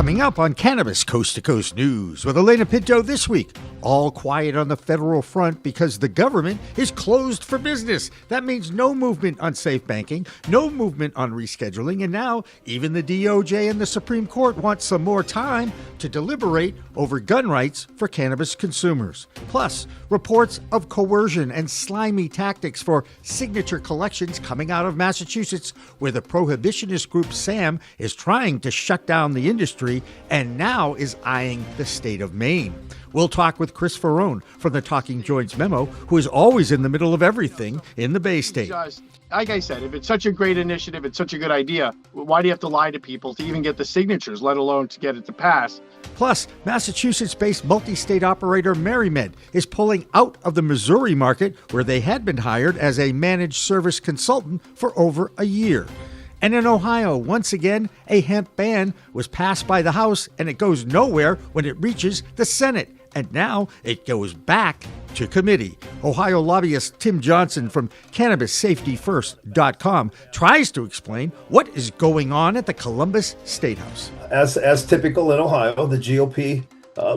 Coming up on Cannabis Coast to Coast News with Elena Pinto this week. All quiet on the federal front because the government is closed for business. That means no movement on safe banking, no movement on rescheduling, and now even the DOJ and the Supreme Court want some more time to deliberate over gun rights for cannabis consumers. Plus, reports of coercion and slimy tactics for signature collections coming out of Massachusetts, where the prohibitionist group SAM is trying to shut down the industry and now is eyeing the state of Maine. We'll talk with Chris Faraone from the Talking Joints Memo, who is always in the middle of everything in the Bay State. Like I said, if it's such a great initiative, it's such a good idea, why do you have to lie to people to even get the signatures, let alone to get it to pass? Plus, Massachusetts-based multi-state operator MaryMed is pulling out of the Missouri market, where they had been hired as a managed service consultant for over a year. And in Ohio, once again, a hemp ban was passed by the House, and it goes nowhere when it reaches the Senate. And now it goes back to committee. Ohio lobbyist Tim Johnson from CannabisSafetyFirst.com tries to explain what is going on at the Columbus State House. As typical in Ohio, the GOP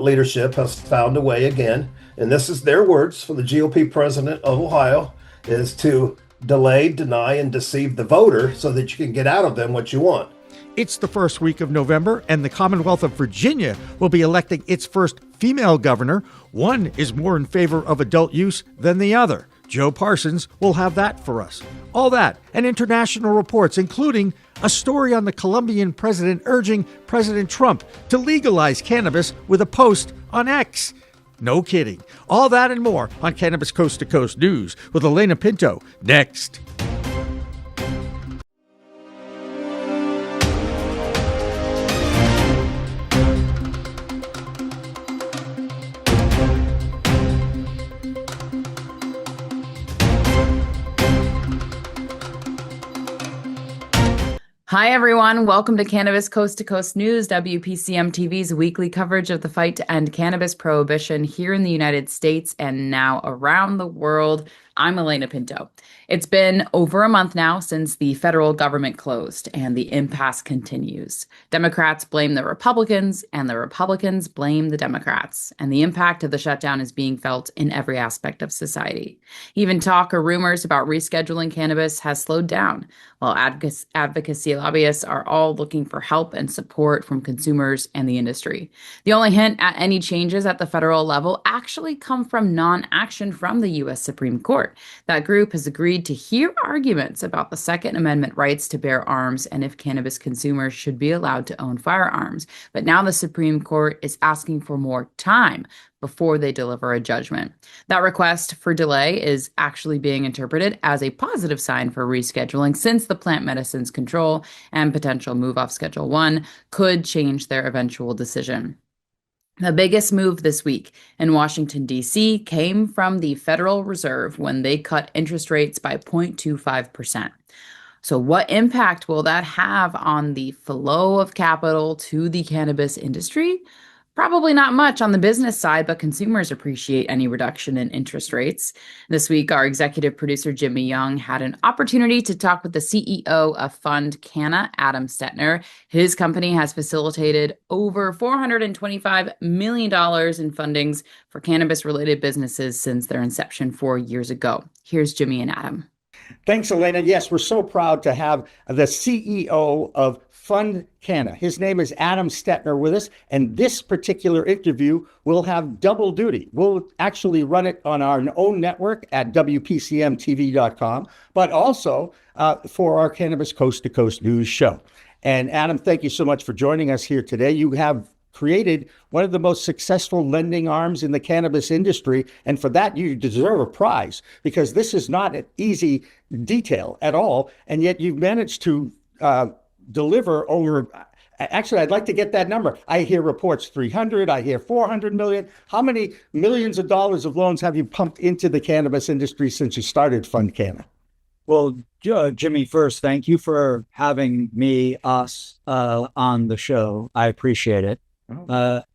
leadership has found a way again, and this is their words from the GOP president of Ohio, is to delay, deny, and deceive the voter so that you can get out of them what you want. It's the first week of November, and the Commonwealth of Virginia will be electing its first female governor. One is more in favor of adult use than the other. Joe Parsons will have that for us. All that and international reports, including a story on the Colombian president urging President Trump to legalize cannabis with a post on X. No kidding. All that and more on Cannabis Coast to Coast News with Elena Pinto next. Hi, everyone. Welcome to Cannabis Coast to Coast News, WPCM TV's weekly coverage of the fight to end cannabis prohibition here in the United States and now around the world. I'm Elena Pinto. It's been over a month now since the federal government closed, and the impasse continues. Democrats blame the Republicans, and the Republicans blame the Democrats. And the impact of the shutdown is being felt in every aspect of society. Even talk or rumors about rescheduling cannabis has slowed down, while advocacy lobbyists are all looking for help and support from consumers and the industry. The only hint at any changes at the federal level actually come from non-action from the U.S. Supreme Court. That group has agreed to hear arguments about the Second Amendment rights to bear arms and if cannabis consumers should be allowed to own firearms. But now the Supreme Court is asking for more time before they deliver a judgment. That request for delay is actually being interpreted as a positive sign for rescheduling, since the Plant Medicines Control and potential move off Schedule 1 could change their eventual decision. The biggest move this week in Washington, D.C. came from the Federal Reserve when they cut interest rates by 0.25%. So what impact will that have on the flow of capital to the cannabis industry? Probably not much on the business side, but consumers appreciate any reduction in interest rates. This week, our executive producer, Jimmy Young, had an opportunity to talk with the CEO of Fund Canna, Adam Stettner. His company has facilitated over $425 million in fundings for cannabis-related businesses since their inception 4 years ago. Here's Jimmy and Adam. Thanks, Elena. Yes, we're so proud to have the CEO of Fund Canna. His name is Adam Stettner with us, and this particular interview will have double duty. We'll actually run it on our own network at WPCMTV.com, but also for our Cannabis Coast to Coast News show. And Adam, thank you so much for joining us here today. You have created one of the most successful lending arms in the cannabis industry, and for that you deserve a prize, because this is not an easy detail at all, and yet you've managed to deliver over, actually, I'd like to get that number. I hear reports 300, I hear 400 million. How many millions of dollars of loans have you pumped into the cannabis industry since you started Fund Canna? Well, Jimmy, first, thank you for having us on the show. I appreciate it.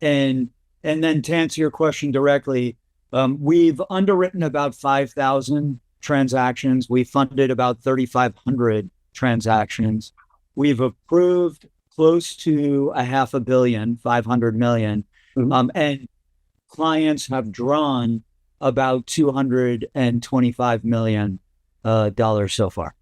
And then to answer your question directly, we've underwritten about 5,000 transactions. We funded about 3,500 transactions. We've approved close to a half a billion, 500 million. And clients have drawn about $225 million so far.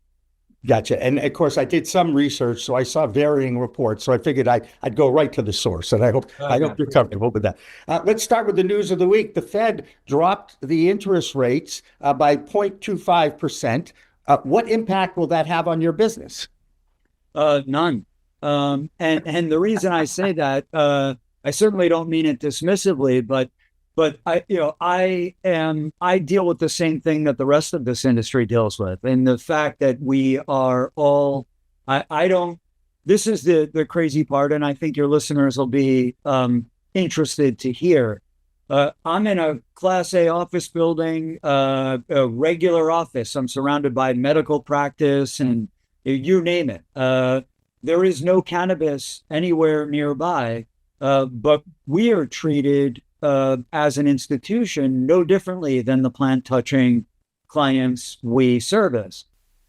Gotcha. And of course, I did some research, so I saw varying reports. So I figured I'd go right to the source, and I hope you're comfortable with that. Let's start with the news of the week. The Fed dropped the interest rates by 0.25%. What impact will that have on your business? None. And the reason I say that, I certainly don't mean it dismissively, but I deal with the same thing that the rest of this industry deals with. And the fact that we are all, this is the crazy part. And I think your listeners will be interested to hear. I'm in a Class A office building, a regular office. I'm surrounded by medical practice and you name it. There is no cannabis anywhere nearby, but we are treated as an institution no differently than the plant-touching clients we service.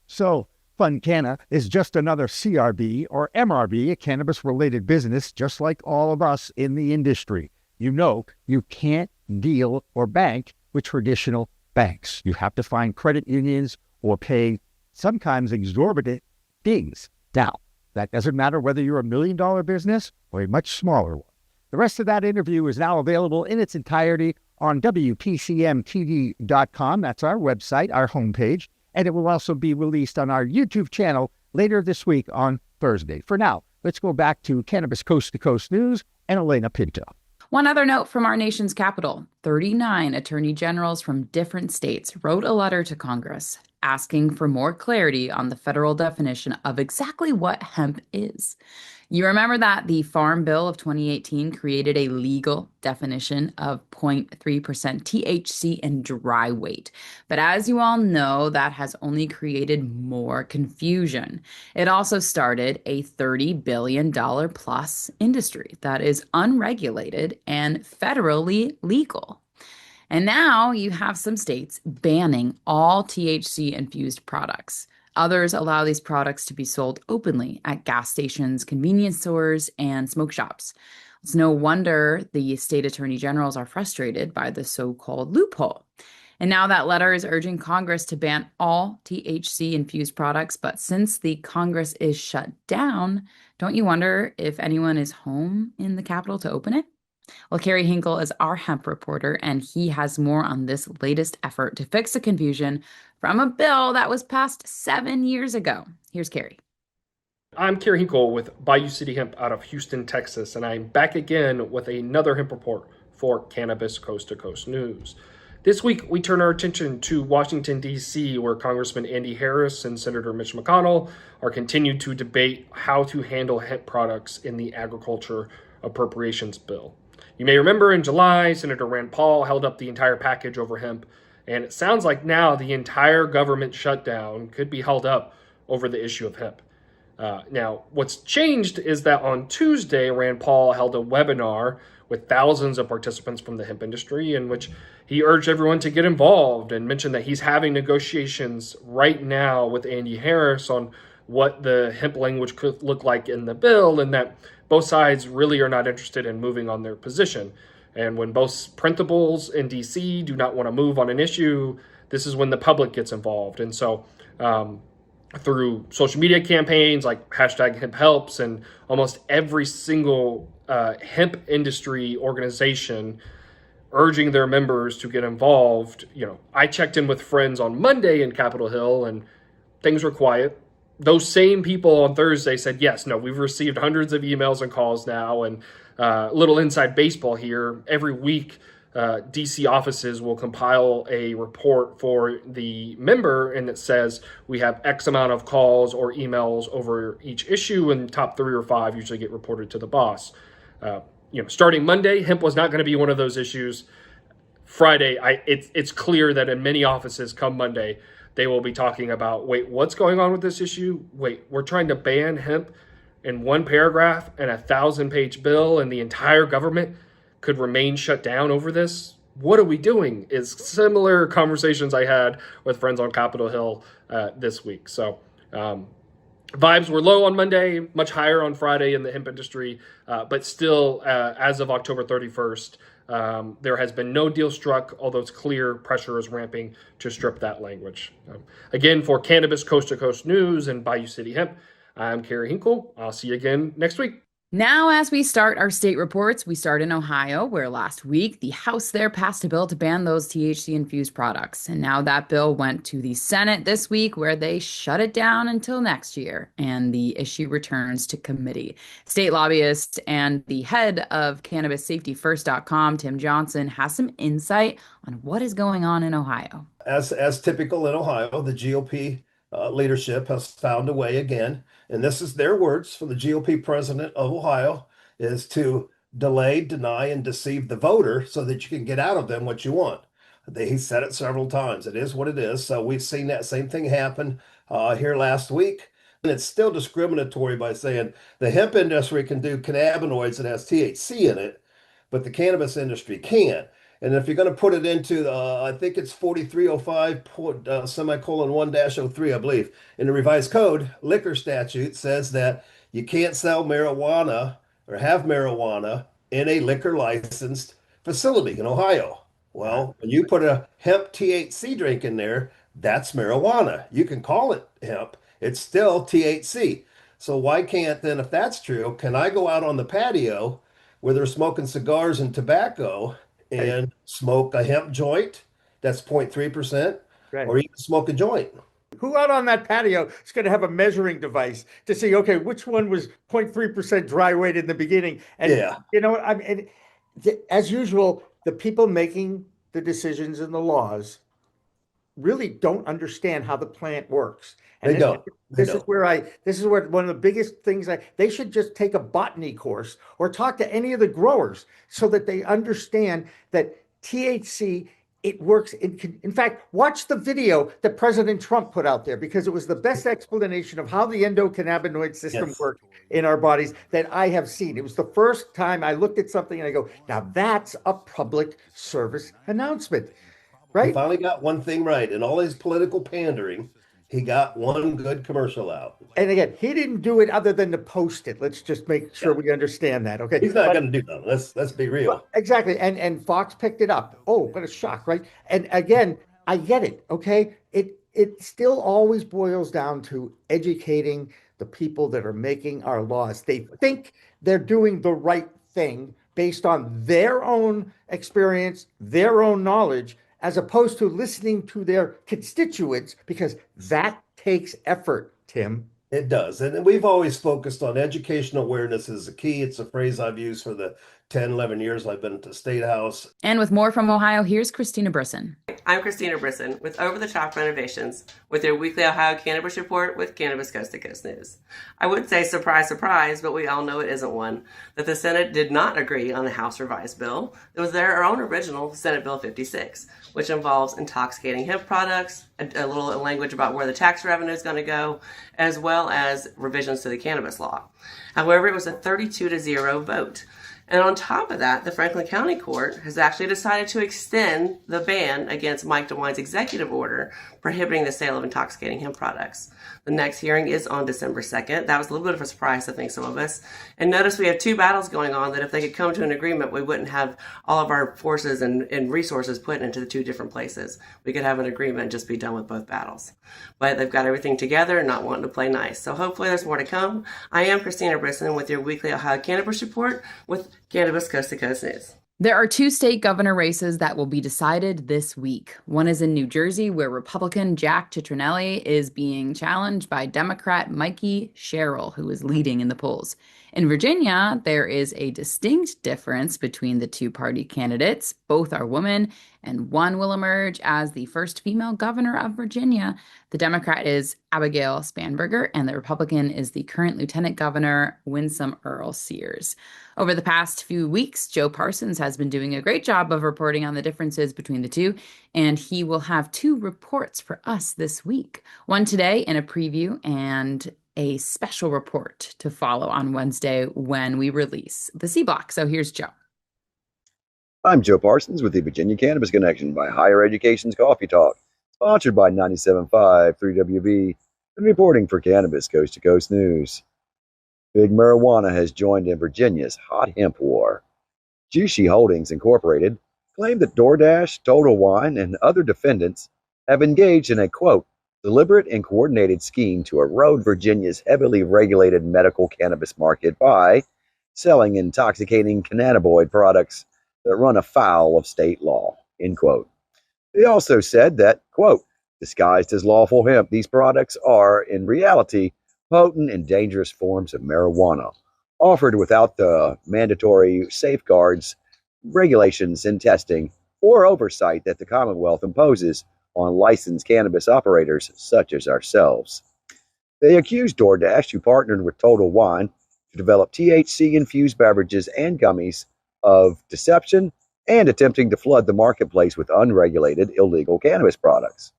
So, FundCanna is just another CRB or MRB, a cannabis-related business, just like all of us in the industry. You know, you can't deal or bank with traditional banks. You have to find credit unions or pay sometimes exorbitant fees. Now, that doesn't matter whether you're a $1 million business or a much smaller one. The rest of that interview is now available in its entirety on WPCMTV.com. That's our website, our homepage, and it will also be released on our YouTube channel later this week on Thursday. For now, let's go back to Cannabis Coast to Coast News and Elena Pinto. One other note from our nation's capital: 39 attorney generals from different states wrote a letter to Congress asking for more clarity on the federal definition of exactly what hemp is. You remember that the Farm Bill of 2018 created a legal definition of 0.3% THC in dry weight. But as you all know, that has only created more confusion. It also started a $30 billion plus industry that is unregulated and federally legal. And now you have some states banning all THC-infused products. Others allow these products to be sold openly at gas stations, convenience stores, and smoke shops. It's no wonder the state attorney generals are frustrated by the so-called loophole. And now that letter is urging Congress to ban all THC-infused products. But since the Congress is shut down, don't you wonder if anyone is home in the Capitol to open it? Well, Kerry Hinkle is our hemp reporter, and he has more on this latest effort to fix the confusion from a bill that was passed 7 years ago. Here's Kerry. I'm Kerry Hinkle with Bayou City Hemp out of Houston, Texas, and I'm back again with another hemp report for Cannabis Coast to Coast News. This week, we turn our attention to Washington, D.C., where Congressman Andy Harris and Senator Mitch McConnell are continuing to debate how to handle hemp products in the Agriculture Appropriations Bill. You may remember in July, Senator Rand Paul held up the entire package over hemp, and it sounds like now the entire government shutdown could be held up over the issue of hemp. Now, what's changed is that on Tuesday, Rand Paul held a webinar with thousands of participants from the hemp industry in which he urged everyone to get involved and mentioned that he's having negotiations right now with Andy Harris on what the hemp language could look like in the bill, and that both sides really are not interested in moving on their position. And when both principals in DC do not want to move on an issue, this is when the public gets involved. And so through social media campaigns like #HempHelps and almost every single hemp industry organization urging their members to get involved, I checked in with friends on Monday in Capitol Hill and things were quiet. Those same people on Thursday said, yes, no, we've received hundreds of emails and calls now. And a little inside baseball here, every week, DC offices will compile a report for the member, and it says we have X amount of calls or emails over each issue, and top 3 or 5 usually get reported to the boss. Starting Monday, hemp was not going to be one of those issues. Friday, it's clear that in many offices come Monday, they will be talking about, wait, what's going on with this issue? Wait, we're trying to ban hemp in one paragraph and a 1,000-page bill, and the entire government could remain shut down over this? What are we doing? Is similar conversations I had with friends on Capitol Hill this week. So Vibes were low on Monday, much higher on Friday in the hemp industry, but still, as of October 31st, there has been no deal struck, although it's clear pressure is ramping to strip that language. Again, for Cannabis Coast to Coast News and Bayou City Hemp, I'm Kerry Hinkle. I'll see you again next week. Now, as we start our state reports, we start in Ohio, where last week the House there passed a bill to ban those THC-infused products. And now that bill went to the Senate this week, where they shut it down until next year, and the issue returns to committee. State lobbyist and the head of CannabisSafetyFirst.com, Tim Johnson, has some insight on what is going on in Ohio. As typical in Ohio, the GOP leadership has found a way again, and this is their words from the GOP president of Ohio, is to delay, deny, and deceive the voter so that you can get out of them what you want. He said it several times. It is what it is. So we've seen that same thing happen here last week. And it's still discriminatory by saying the hemp industry can do cannabinoids that has THC in it, but the cannabis industry can't. And if you're going to put it into, I think it's 4305 semicolon 1-03, I believe, in the revised code, liquor statute says that you can't sell marijuana or have marijuana in a liquor licensed facility in Ohio. Well, when you put a hemp THC drink in there, that's marijuana. You can call it hemp. It's still THC. So why can't then, if that's true, can I go out on the patio where they're smoking cigars and tobacco and smoke a hemp joint that's 0.3%, Right. or even smoke a joint? Who out on that patio is going to have a measuring device to see, okay, which one was 0.3% dry weight in the beginning? And Yeah. you know what? I mean, as usual, the people making the decisions and the laws really don't understand how the plant works. And They don't. This is where one of the biggest things they should just take a botany course or talk to any of the growers so that they understand that THC, it works. In fact, watch the video that President Trump put out there, because it was the best explanation of how the endocannabinoid system works in our bodies that I have seen. It was the first time I looked at something and I go, now that's a public service announcement, He right? finally got one thing right. In all his political pandering, he got one good commercial out. And again, he didn't do it other than to post it. Let's just make sure we understand that. Okay. He's not going to do that. Let's be real. Exactly. And Fox picked it up. Oh, what a shock, right? And again, I get it. Okay. It still always boils down to educating the people that are making our laws. They think they're doing the right thing based on their own experience, their own knowledge, as opposed to listening to their constituents, because that takes effort, Tim. It does. And we've always focused on educational awareness as a key. It's a phrase I've used for the 10, 11 years I've been at the State House. And with more from Ohio, here's Christina Brisson. I'm Christina Brisson with Over the Top Renovations with your weekly Ohio Cannabis Report with Cannabis Coast to Coast News. I would say surprise, surprise, but we all know it isn't one, that the Senate did not agree on the House revised bill. It was their own original Senate Bill 56, which involves intoxicating hemp products, a little language about where the tax revenue is going to go, as well as revisions to the cannabis law. However, it was a 32-0 vote. And on top of that, the Franklin County Court has actually decided to extend the ban against Mike DeWine's executive order prohibiting the sale of intoxicating hemp products. The next hearing is on December 2nd. That was a little bit of a surprise, I think, some of us. And notice we have two battles going on that if they could come to an agreement, we wouldn't have all of our forces and resources put into the two different places. We could have an agreement and just be done with both battles. But they've got everything together and not wanting to play nice. So hopefully there's more to come. I am Christina Brisson with your weekly Ohio Cannabis Report with Cannabis Coast to Coast News. There are two state governor races that will be decided this week. One is in New Jersey, where Republican Jack Citronelli is being challenged by Democrat Mikey Sherrill, who is leading in the polls. In Virginia, there is a distinct difference between the two-party candidates. Both are women, and one will emerge as the first female governor of Virginia. The Democrat is Abigail Spanberger, and the Republican is the current Lieutenant Governor Winsome Earl Sears. Over the past few weeks, Joe Parsons has been doing a great job of reporting on the differences between the two, and he will have two reports for us this week. One today in a preview and a special report to follow on Wednesday when we release the C Block. So here's Joe. I'm Joe Parsons with the Virginia Cannabis Connection by Higher Education's Coffee Talk, sponsored by 97.5 3WB, and reporting for Cannabis Coast to Coast News. Big Marijuana has joined in Virginia's hot hemp war. Jushi Holdings Incorporated claimed that DoorDash, Total Wine, and other defendants have engaged in a, quote, deliberate and coordinated scheme to erode Virginia's heavily regulated medical cannabis market by selling intoxicating cannabinoid products that run afoul of state law, end quote. They also said that, quote, disguised as lawful hemp, these products are, in reality, potent and dangerous forms of marijuana, offered without the mandatory safeguards, regulations, and testing or oversight that the Commonwealth imposes on licensed cannabis operators such as ourselves. They accused DoorDash, who partnered with Total Wine to develop THC-infused beverages and gummies, of deception and attempting to flood the marketplace with unregulated illegal cannabis products.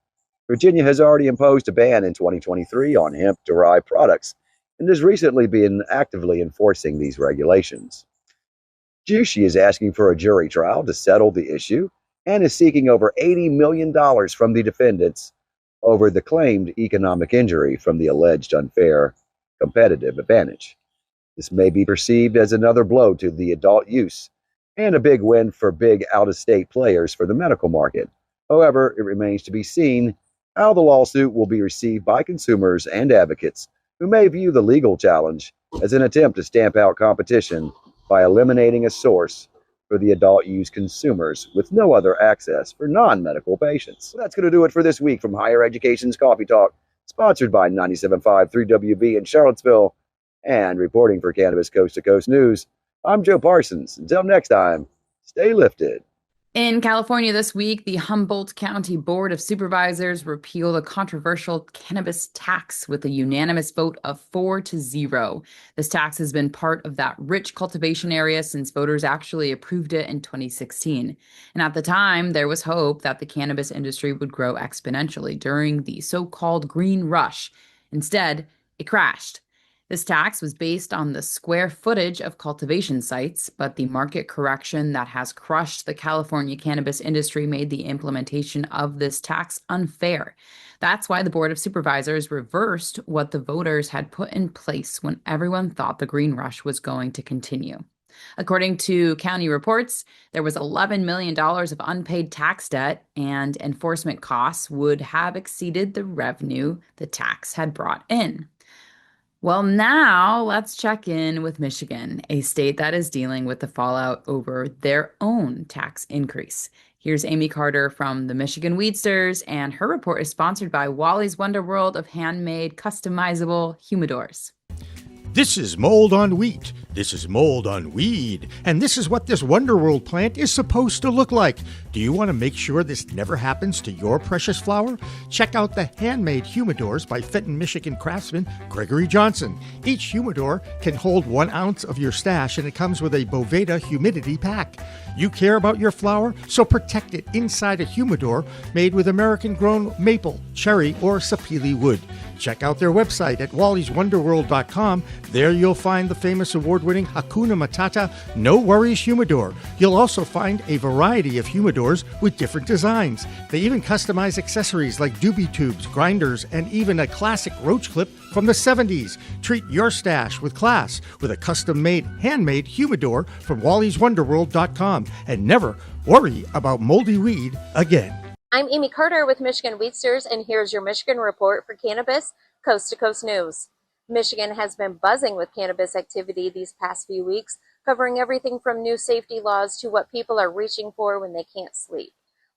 Virginia has already imposed a ban in 2023 on hemp-derived products and has recently been actively enforcing these regulations. Jushi is asking for a jury trial to settle the issue and is seeking over $80 million from the defendants over the claimed economic injury from the alleged unfair competitive advantage. This may be perceived as another blow to the adult use and a big win for big out-of-state players for the medical market. However, it remains to be seen how the lawsuit will be received by consumers and advocates who may view the legal challenge as an attempt to stamp out competition by eliminating a source for the adult use consumers with no other access for non-medical patients. Well, that's going to do it for this week from Higher Education's Coffee Talk, sponsored by 97.5 3WB in Charlottesville, and reporting for Cannabis Coast to Coast News. I'm Joe Parsons. Until next time, stay lifted. In California this week, the Humboldt County Board of Supervisors repealed a controversial cannabis tax with a unanimous vote of 4-0. This tax has been part of that rich cultivation area since voters actually approved it in 2016. And at the time, there was hope that the cannabis industry would grow exponentially during the so-called green rush. Instead, it crashed. This tax was based on the square footage of cultivation sites, but the market correction that has crushed the California cannabis industry made the implementation of this tax unfair. That's why the Board of Supervisors reversed what the voters had put in place when everyone thought the green rush was going to continue. According to county reports, there was $11 million of unpaid tax debt, and enforcement costs would have exceeded the revenue the tax had brought in. Well, now let's check in with Michigan, a state that is dealing with the fallout over their own tax increase. Here's Amy Carter from the Michigan Weedsters, and her report is sponsored by Wally's Wonder World of handmade, customizable humidors. This is mold on wheat. This is mold on weed. And this is what this Wonderworld plant is supposed to look like. Do you want to make sure this never happens to your precious flower? Check out the handmade humidors by Fenton, Michigan craftsman Gregory Johnson. Each humidor can hold 1 ounce of your stash, and it comes with a Boveda humidity pack. You care about your flower, so protect it inside a humidor made with American-grown maple, cherry, or sapele wood. Check out their website at wallyswonderworld.com. There you'll find the famous award-winning Hakuna Matata No Worries Humidor. You'll also find a variety of humidors with different designs. They even customize accessories like doobie tubes, grinders, and even a classic roach clip from the 70s. Treat your stash with class with a custom-made, handmade humidor from wallyswonderworld.com, and never worry about moldy weed again. I'm Amy Carter with Michigan Weedsters, and here's your Michigan report for Cannabis Coast to Coast News. Michigan has been buzzing with cannabis activity these past few weeks, covering everything from new safety laws to what people are reaching for when they can't sleep.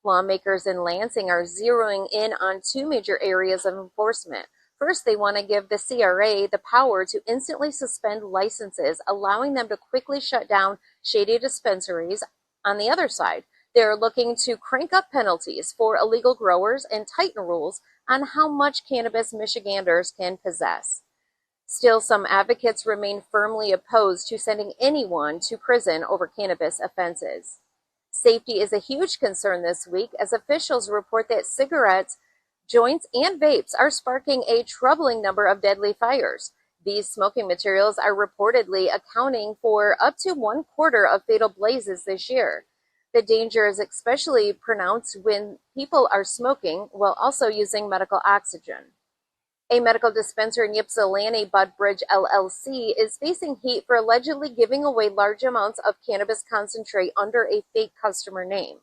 Lawmakers in Lansing are zeroing in on 2 major areas of enforcement. First, they want to give the CRA the power to instantly suspend licenses, allowing them to quickly shut down shady dispensaries. On the other side, they're looking to crank up penalties for illegal growers and tighten rules on how much cannabis Michiganders can possess. Still, some advocates remain firmly opposed to sending anyone to prison over cannabis offenses. Safety is a huge concern this week as officials report that cigarettes, joints, and vapes are sparking a troubling number of deadly fires. These smoking materials are reportedly accounting for up to 1/4 of fatal blazes this year. The danger is especially pronounced when people are smoking while also using medical oxygen. A medical dispenser in Ypsilanti, Budbridge LLC, is facing heat for allegedly giving away large amounts of cannabis concentrate under a fake customer name.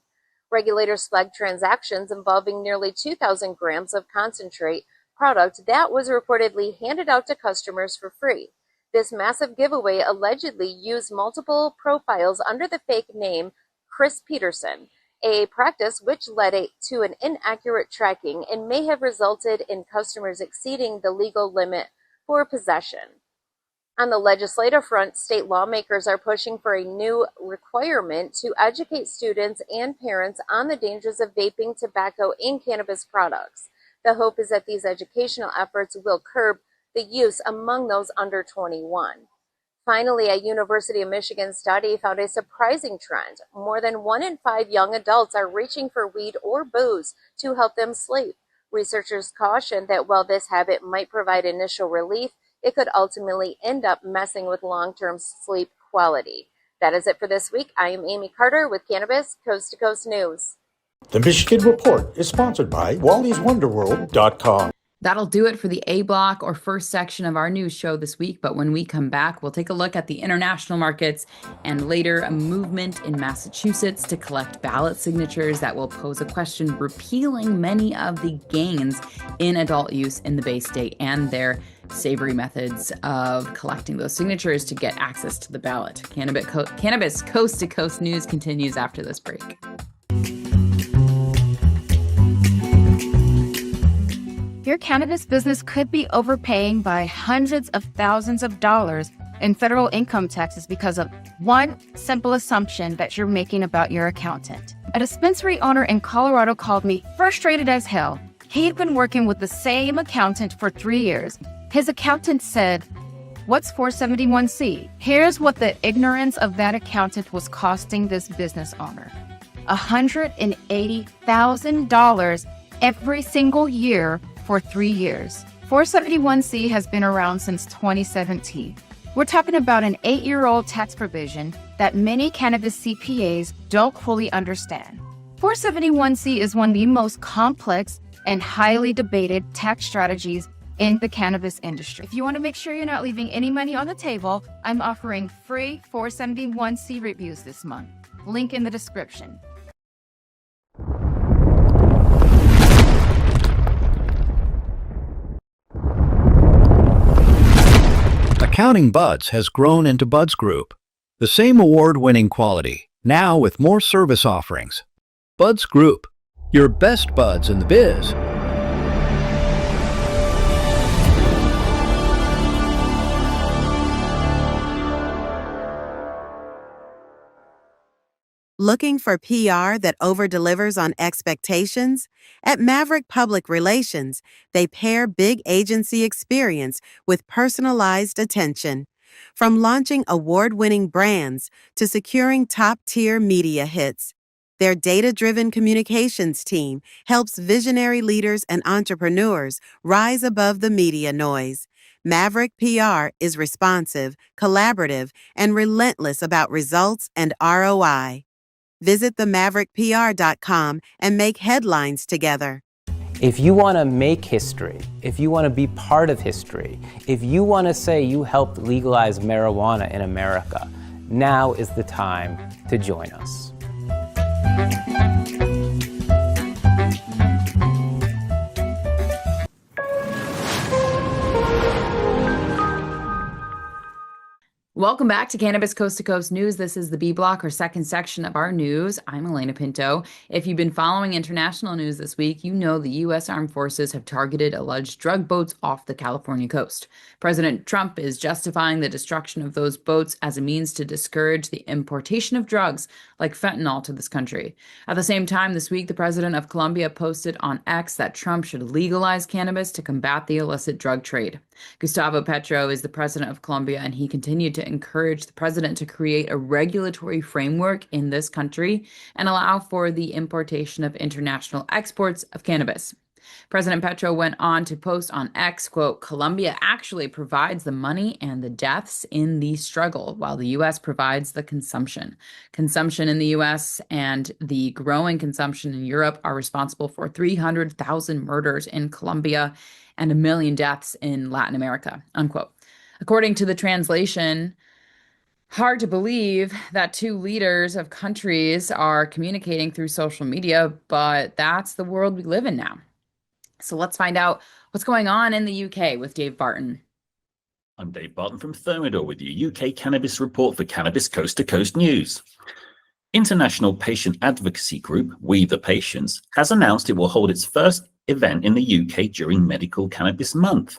Regulators flagged transactions involving nearly 2,000 grams of concentrate product that was reportedly handed out to customers for free. This massive giveaway allegedly used multiple profiles under the fake name Chris Peterson, a practice which led to an inaccurate tracking and may have resulted in customers exceeding the legal limit for possession. On the legislative front, state lawmakers are pushing for a new requirement to educate students and parents on the dangers of vaping, tobacco, and cannabis products. The hope is that these educational efforts will curb the use among those under 21. Finally, a University of Michigan study found a surprising trend. More than 1 in 5 young adults are reaching for weed or booze to help them sleep. Researchers caution that while this habit might provide initial relief, it could ultimately end up messing with long-term sleep quality. That is it for this week. I am Amy Carter with Cannabis Coast to Coast News. The Michigan Report is sponsored by Wally'sWonderworld.com. That'll do it for the A block or first section of our news show this week. But when we come back, we'll take a look at the international markets and later a movement in Massachusetts to collect ballot signatures that will pose a question repealing many of the gains in adult use in the Bay State and their savory methods of collecting those signatures to get access to the ballot. Cannabis Coast to Coast News continues after this break. Your cannabis business could be overpaying by hundreds of thousands of dollars in federal income taxes because of one simple assumption that you're making about your accountant. A dispensary owner in Colorado called me frustrated as hell. He'd been working with the same accountant for 3 years. His accountant said, "What's 471C?" Here's what the ignorance of that accountant was costing this business owner: $180,000 every single year for 3 years. 471C has been around since 2017. We're talking about an 8-year-old tax provision that many cannabis CPAs don't fully understand. 471C is one of the most complex and highly debated tax strategies in the cannabis industry. If you want to make sure you're not leaving any money on the table, I'm offering free 471C reviews this month. Link in the description. Accounting Buds has grown into Buds Group, the same award-winning quality, now with more service offerings. Buds Group, your best buds in the biz. Looking for PR that over-delivers on expectations? At Maverick Public Relations, they pair big agency experience with personalized attention. From launching award-winning brands to securing top-tier media hits, their data-driven communications team helps visionary leaders and entrepreneurs rise above the media noise. Maverick PR is responsive, collaborative, and relentless about results and ROI. Visit themaverickpr.com and make headlines together. If you want to make history, if you want to be part of history, if you want to say you helped legalize marijuana in America, now is the time to join us. Welcome back to Cannabis Coast to Coast News. This is the B block or second section of our news. I'm Elena Pinto. If you've been following international news this week, you know the U.S. Armed Forces have targeted alleged drug boats off the California coast. President Trump is justifying the destruction of those boats as a means to discourage the importation of drugs like fentanyl to this country. At the same time, this week, the president of Colombia posted on X that Trump should legalize cannabis to combat the illicit drug trade. Gustavo Petro is the president of Colombia, and he continued to encourage the president to create a regulatory framework in this country and allow for the importation of international exports of cannabis. President Petro went on to post on X, quote, "Colombia actually provides the money and the deaths in the struggle, while the U.S. provides the consumption. Consumption in the U.S. and the growing consumption in Europe are responsible for 300,000 murders in Colombia and 1 million deaths in Latin America, unquote. According to the translation, hard to believe that two leaders of countries are communicating through social media, but that's the world we live in now. So let's find out what's going on in the UK with Dave Barton. I'm Dave Barton from Thermidor with your UK Cannabis Report for Cannabis Coast to Coast News. International patient advocacy group We the Patients has announced it will hold its first event in the UK during Medical Cannabis Month.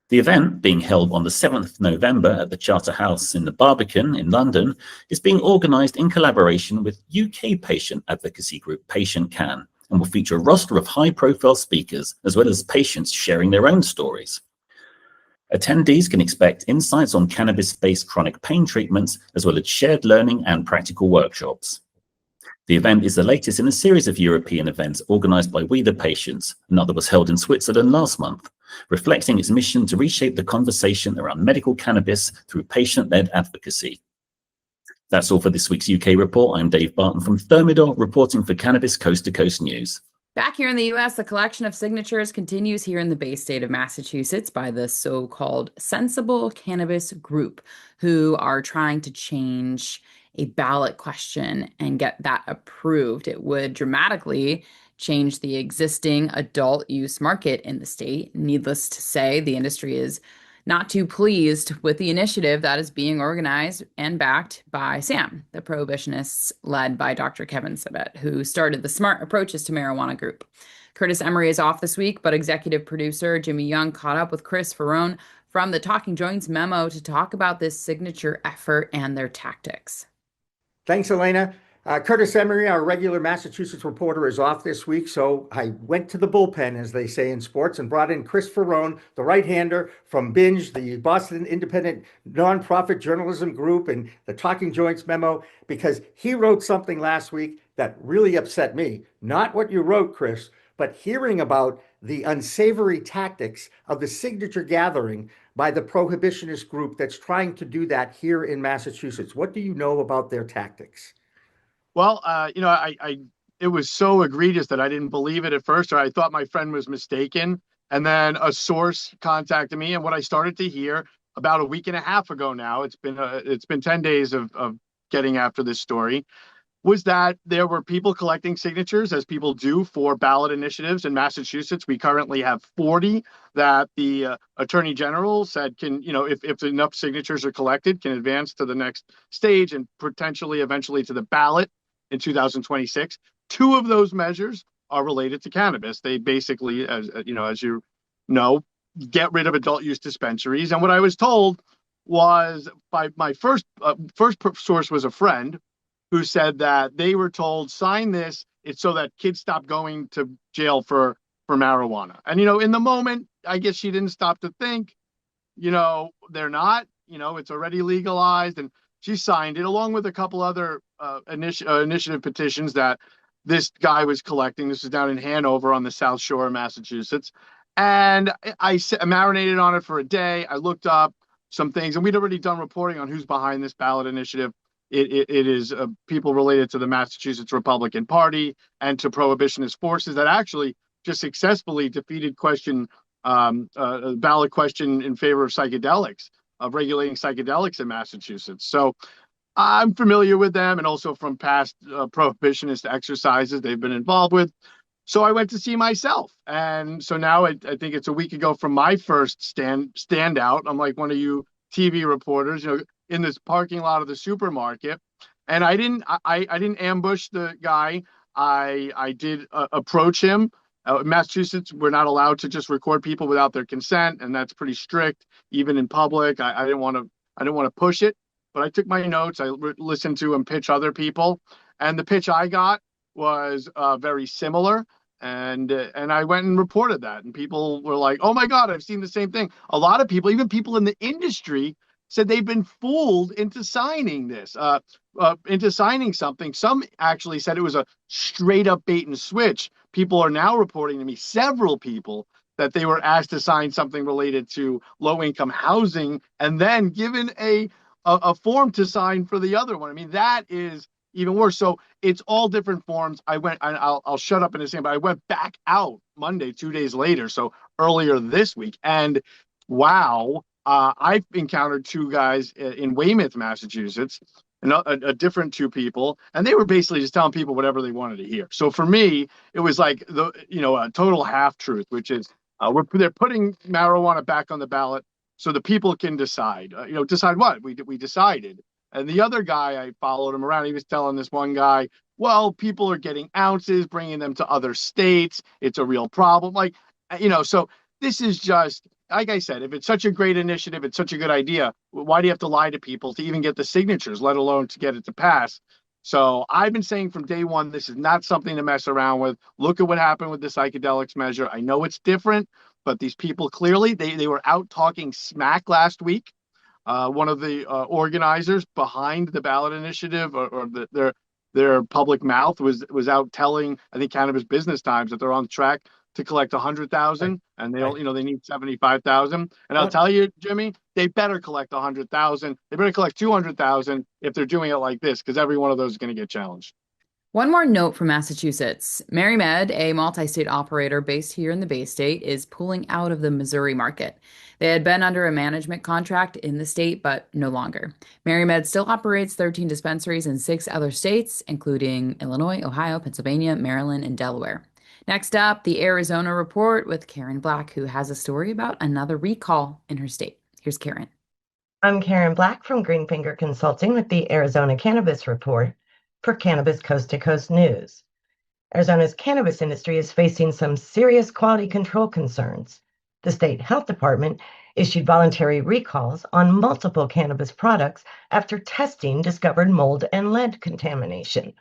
The event, being held on the 7th November at the Charterhouse in the Barbican in London, is being organised in collaboration with UK patient advocacy group Patient Can, and will feature a roster of high-profile speakers as well as patients sharing their own stories. Attendees can expect insights on cannabis-based chronic pain treatments, as well as shared learning and practical workshops. The event is the latest in a series of European events organised by We the Patients. Another was held in Switzerland last month, reflecting its mission to reshape the conversation around medical cannabis through patient-led advocacy. That's all for this week's UK Report. I'm Dave Barton from Thermidor, reporting for Cannabis Coast to Coast News. Back here in the U.S., the collection of signatures continues here in the Bay State of Massachusetts by the so-called Sensible Cannabis Group, who are trying to change a ballot question and get that approved. It would dramatically change the existing adult use market in the state. Needless to say, the industry is not too pleased with the initiative that is being organized and backed by SAM, the prohibitionists led by Dr. Kevin Sabet, who started the Smart Approaches to Marijuana group. Curtis Emery is off this week, but executive producer Jimmy Young caught up with Chris Faraone from the Talking Joints Memo to talk about this signature effort and their tactics. Thanks, Elena. Curtis Emery, our regular Massachusetts reporter, is off this week, so I went to the bullpen, as they say in sports, and brought in Chris Faraone, the right-hander from Binge, the Boston independent nonprofit journalism group, and the Talking Joints Memo, because he wrote something last week that really upset me. Not what you wrote, Chris, but hearing about the unsavory tactics of the signature gathering by the prohibitionist group that's trying to do that here in Massachusetts. What do you know about their tactics? Well, it was so egregious that I didn't believe it at first, or I thought my friend was mistaken. And then a source contacted me, and what I started to hear about a week and a half ago now, it's been 10 days of getting after this story, was that there were people collecting signatures, as people do for ballot initiatives in Massachusetts. We currently have 40 that the Attorney General said can, if enough signatures are collected, can advance to the next stage and potentially eventually to the ballot in 2026. Two of those measures are related to cannabis. They basically, as you know, get rid of adult use dispensaries. And what I was told was by my first source was a friend who said that they were told, sign this, it's so that kids stop going to jail for marijuana. And, in the moment, I guess she didn't stop to think, they're not, it's already legalized. And she signed it along with a couple other initiative petitions that this guy was collecting. This is down in Hanover on the South Shore of Massachusetts. And I marinated on it for a day. I looked up some things, and we'd already done reporting on who's behind this ballot initiative. It is people related to the Massachusetts Republican Party and to prohibitionist forces that actually just successfully defeated a ballot question in favor of psychedelics, of regulating psychedelics in Massachusetts. So I'm familiar with them, and also from past prohibitionist exercises they've been involved with. So I went to see myself. And so now I think it's a week ago from my first standout. I'm like one of you TV reporters, in this parking lot of the supermarket. And I didn't ambush the guy. I did approach him. In Massachusetts, we're not allowed to just record people without their consent, and that's pretty strict, even in public. I didn't want to push it, but I took my notes. I listened to him pitch other people, and the pitch I got was very similar. And I went and reported that, and people were like, "Oh my God, I've seen the same thing." A lot of people, even people in the industry, said they've been fooled into signing this, into signing something. Some actually said it was a straight up bait and switch. People are now reporting to me, several people, that they were asked to sign something related to low income housing and then given a form to sign for the other one. I mean, that is even worse. So it's all different forms. I'll shut up in a second, but I went back out Monday, 2 days later. So earlier this week. And wow, I've encountered two guys in Weymouth, Massachusetts, a different two people, and they were basically just telling people whatever they wanted to hear. So for me, it was like a total half truth, which is they're putting marijuana back on the ballot so the people can decide. Decide what we decided. And the other guy, I followed him around. He was telling this one guy, well, people are getting ounces, bringing them to other states. It's a real problem. So this is just, like I said, if it's such a great initiative, it's such a good idea, why do you have to lie to people to even get the signatures, let alone to get it to pass? So I've been saying from day one, this is not something to mess around with. Look at what happened with the psychedelics measure. I know it's different, but these people clearly, they were out talking smack last week. One of the organizers behind the ballot initiative or their public mouth was out telling, I think, Cannabis Business Times that they're on track to collect 100,000 and they need 75,000. And I'll tell you, Jimmy, they better collect 100,000. They better collect 200,000 if they're doing it like this, because every one of those is going to get challenged. One more note from Massachusetts. MaryMed, a multi-state operator based here in the Bay State, is pulling out of the Missouri market. They had been under a management contract in the state, but no longer. MaryMed still operates 13 dispensaries in 6 other states, including Illinois, Ohio, Pennsylvania, Maryland, and Delaware. Next up, the Arizona Report with Karen Black, who has a story about another recall in her state. Here's Karen. I'm Karen Black from Greenfinger Consulting with the Arizona Cannabis Report for Cannabis Coast to Coast News. Arizona's cannabis industry is facing some serious quality control concerns. The state health department issued voluntary recalls on multiple cannabis products after testing discovered mold and lead contamination.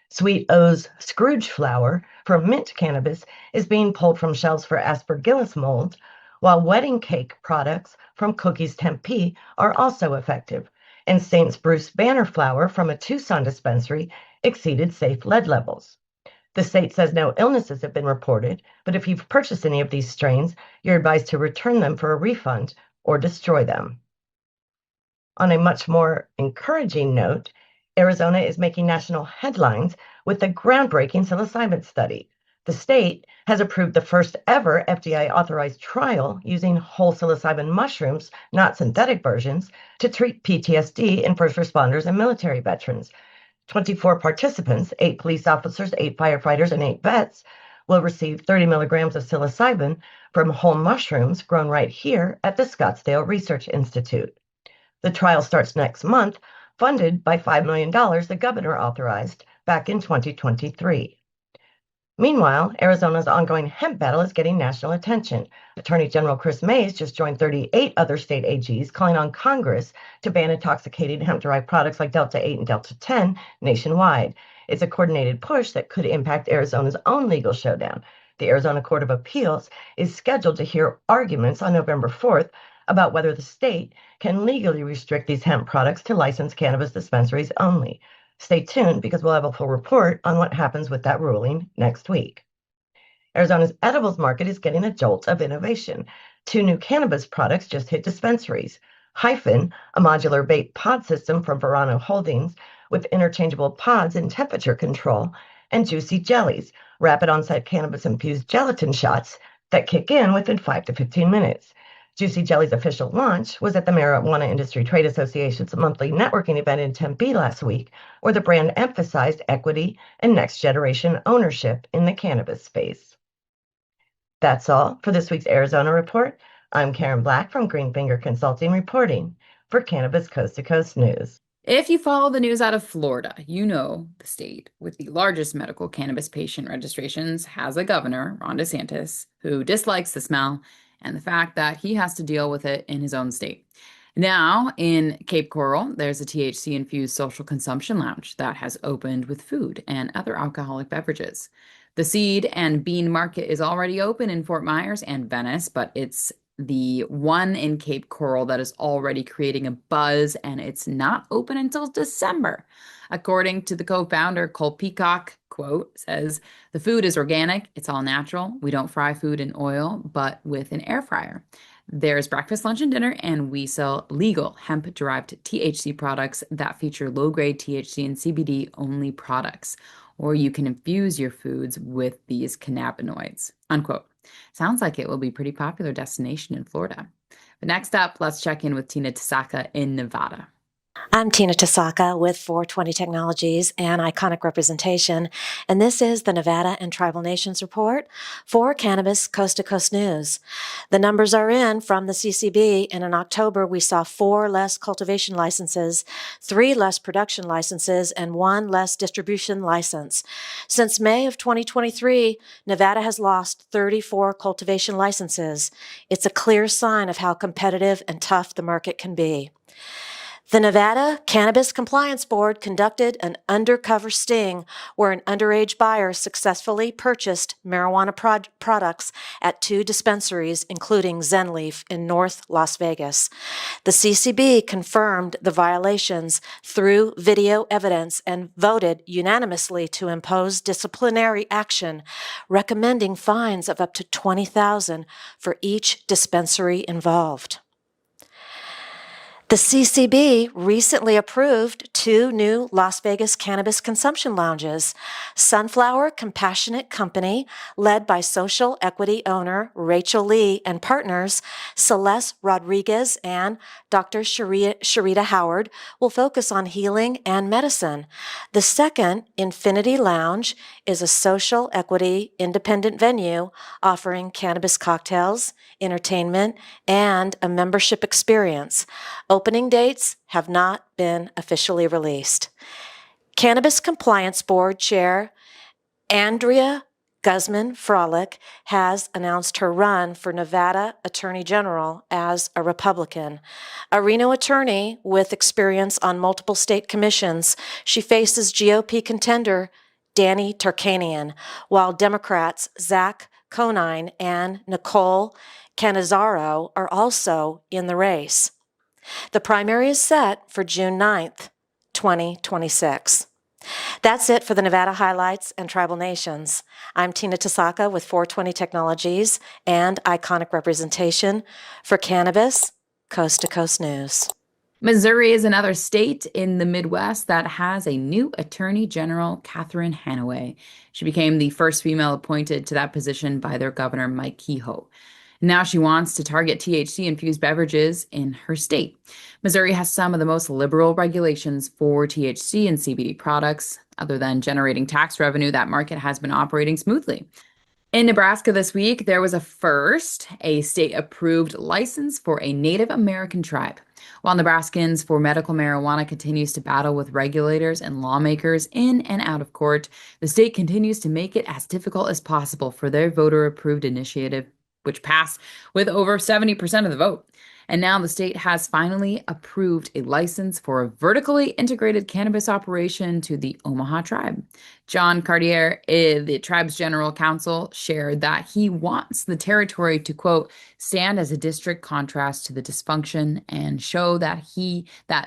Sweet O's Scrooge flower from mint cannabis is being pulled from shelves for aspergillus mold, while wedding cake products from Cookies Tempe are also effective, and Saint's Bruce banner flower from a Tucson dispensary exceeded safe lead levels. The state says no illnesses have been reported, but if you've purchased any of these strains, you're advised to return them for a refund or destroy them. On a much more encouraging note, Arizona is making national headlines with the groundbreaking psilocybin study. The state has approved the first ever FDA-authorized trial using whole psilocybin mushrooms, not synthetic versions, to treat PTSD in first responders and military veterans. 24 participants, 8 police officers, 8 firefighters, and 8 vets, will receive 30 milligrams of psilocybin from whole mushrooms grown right here at the Scottsdale Research Institute. The trial starts next month, funded by $5 million the governor authorized back in 2023. Meanwhile, Arizona's ongoing hemp battle is getting national attention. Attorney General Chris Mays just joined 38 other state AGs calling on Congress to ban intoxicating hemp-derived products like Delta-8 and Delta-10 nationwide. It's a coordinated push that could impact Arizona's own legal showdown. The Arizona Court of Appeals is scheduled to hear arguments on November 4th about whether the state can legally restrict these hemp products to licensed cannabis dispensaries only. Stay tuned because we'll have a full report on what happens with that ruling next week. Arizona's edibles market is getting a jolt of innovation. 2 new cannabis products just hit dispensaries. Hyphen, a modular vape pod system from Verano Holdings with interchangeable pods and temperature control, and Juicy Jellies, rapid onset cannabis-infused gelatin shots that kick in within 5 to 15 minutes. Juicy Jelly's official launch was at the Marijuana Industry Trade Association's monthly networking event in Tempe last week, where the brand emphasized equity and next-generation ownership in the cannabis space. That's all for this week's Arizona Report. I'm Karen Black from Greenfinger Consulting reporting for Cannabis Coast to Coast News. If you follow the news out of Florida, you know the state with the largest medical cannabis patient registrations has a governor, Ron DeSantis, who dislikes the smell and the fact that he has to deal with it in his own state. Now, in Cape Coral, there's a THC-infused social consumption lounge that has opened with food and other alcoholic beverages. The seed and bean market is already open in Fort Myers and Venice, but it's the one in Cape Coral that is already creating a buzz, and it's not open until December. According to the co-founder, Cole Peacock, quote, says, "The food is organic, it's all natural. We don't fry food in oil, but with an air fryer. There's breakfast, lunch, and dinner, and we sell legal hemp-derived THC products that feature low-grade THC and CBD-only products. Or you can infuse your foods with these cannabinoids, unquote. Sounds like it will be a pretty popular destination in Florida. But next up, let's check in with Tina Tasaka in Nevada. I'm Tina Tasaka with 420 Technologies and Iconic Representation, and this is the Nevada and Tribal Nations Report for Cannabis Coast to Coast News. The numbers are in from the CCB, and in October we saw 4 less cultivation licenses, 3 less production licenses, and 1 less distribution license. Since May of 2023, Nevada has lost 34 cultivation licenses. It's a clear sign of how competitive and tough the market can be. The Nevada Cannabis Compliance Board conducted an undercover sting where an underage buyer successfully purchased marijuana products at 2 dispensaries, including ZenLeaf in North Las Vegas. The CCB confirmed the violations through video evidence and voted unanimously to impose disciplinary action, recommending fines of up to $20,000 for each dispensary involved. The CCB recently approved 2 new Las Vegas cannabis consumption lounges. Sunflower Compassionate Company, led by social equity owner Rachel Lee and partners Celeste Rodriguez and Dr. Sharita Howard, will focus on healing and medicine. The second, Infinity Lounge, is a social equity independent venue offering cannabis cocktails, entertainment, and a membership experience. Opening dates have not been officially released. Cannabis Compliance Board Chair Andrea Guzman Frolic has announced her run for Nevada Attorney General as a Republican. A Reno attorney with experience on multiple state commissions, she faces GOP contender Danny Tarkanian, while Democrats Zach Conine and Nicole Canizaro are also in the race. The primary is set for June 9th, 2026. That's it for the Nevada highlights and tribal nations. I'm Tina Tasaka with 420 Technologies and Iconic Representation for Cannabis Coast to Coast News. Missouri is another state in the Midwest that has a new Attorney General, Catherine Hanaway. She became the first female appointed to that position by their governor, Mike Kehoe. Now she wants to target THC-infused beverages in her state. Missouri has some of the most liberal regulations for THC and CBD products. Other than generating tax revenue, that market has been operating smoothly. In Nebraska this week, there was a state-approved license for a Native American tribe. While Nebraskans for medical marijuana continues to battle with regulators and lawmakers in and out of court, the state continues to make it as difficult as possible for their voter-approved initiative, which passed with over 70% of the vote. And now the state has finally approved a license for a vertically integrated cannabis operation to the Omaha tribe. John Cartier, the tribe's general counsel, shared that he wants the territory to, quote, stand as a district contrast to the dysfunction and show that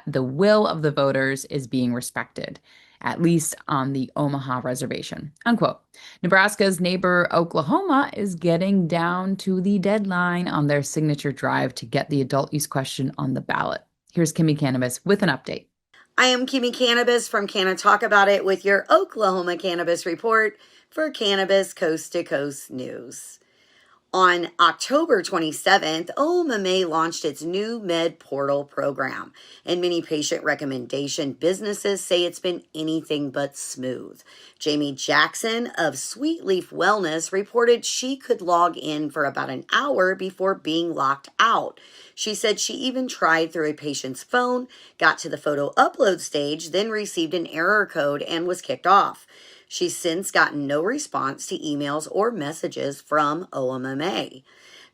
the will of the voters is being respected, at least on the Omaha reservation, unquote. Nebraska's neighbor, Oklahoma, is getting down to the deadline on their signature drive to get the adult use question on the ballot. Here's Kimmie Cannabis with an update. I am Kimmie Cannabis from Can I Talk About It with your Oklahoma Cannabis Report for Cannabis Coast to Coast News. On October 27th, OMMA launched its new Med Portal program, and many patient recommendation businesses say it's been anything but smooth. Jamie Jackson of Sweet Leaf Wellness reported she could log in for about an hour before being locked out. She said she even tried through a patient's phone, got to the photo upload stage, then received an error code and was kicked off. She's since gotten no response to emails or messages from OMMA.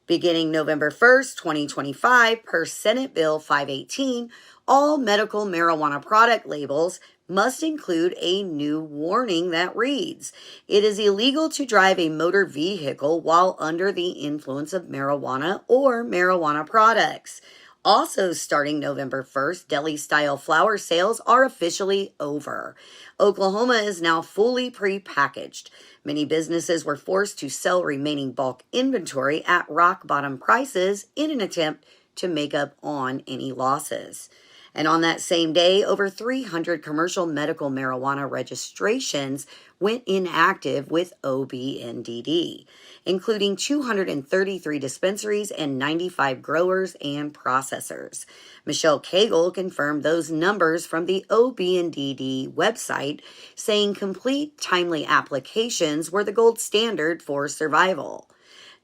Beginning November 1st, 2025, per Senate Bill 518, all medical marijuana product labels must include a new warning that reads, "It is illegal to drive a motor vehicle while under the influence of marijuana or marijuana products." Also starting November 1st, deli-style flower sales are officially over. Oklahoma is now fully pre-packaged. Many businesses were forced to sell remaining bulk inventory at rock-bottom prices in an attempt to make up on any losses. And on that same day, over 300 commercial medical marijuana registrations went inactive with OBNDD, including 233 dispensaries and 95 growers and processors. Michelle Cagle confirmed those numbers from the OBNDD website, saying complete, timely applications were the gold standard for survival.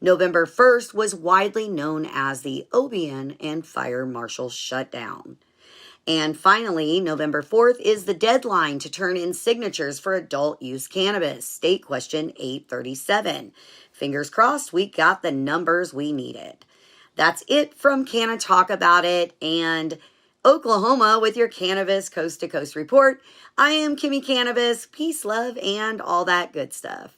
November 1st was widely known as the OBN and Fire Marshal shutdown. And finally, November 4th is the deadline to turn in signatures for adult use cannabis, State Question 837. Fingers crossed we got the numbers we needed. That's it from Can I Talk About It and Oklahoma with your Cannabis Coast to Coast report. I am Kimmie Cannabis. Peace, love, and all that good stuff.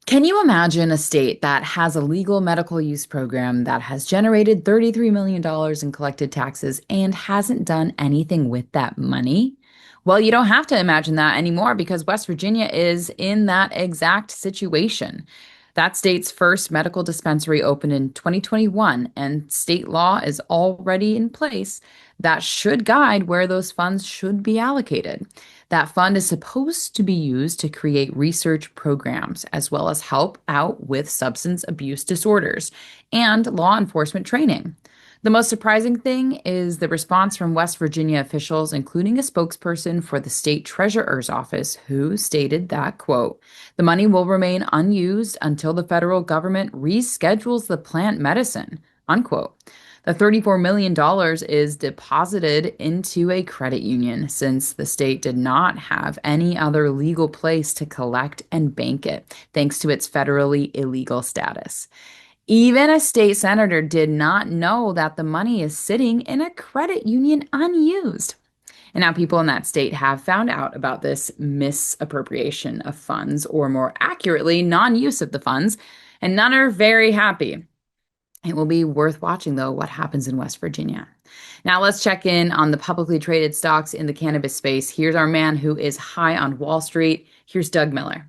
Can you imagine a state that has a legal medical use program that has generated $33 million in collected taxes and hasn't done anything with that money? Well, you don't have to imagine that anymore because West Virginia is in that exact situation. That state's first medical dispensary opened in 2021, and state law is already in place that should guide where those funds should be allocated. That fund is supposed to be used to create research programs, as well as help out with substance abuse disorders and law enforcement training. The most surprising thing is the response from West Virginia officials, including a spokesperson for the state treasurer's office, who stated that, quote, the money will remain unused until the federal government reschedules the plant medicine, unquote. The $34 million is deposited into a credit union since the state did not have any other legal place to collect and bank it, thanks to its federally illegal status. Even a state senator did not know that the money is sitting in a credit union unused. And now people in that state have found out about this misappropriation of funds, or more accurately, non-use of the funds, and none are very happy. It will be worth watching, though, what happens in West Virginia. Now let's check in on the publicly traded stocks in the cannabis space. Here's our man who is high on Wall Street. Here's Doug Miller.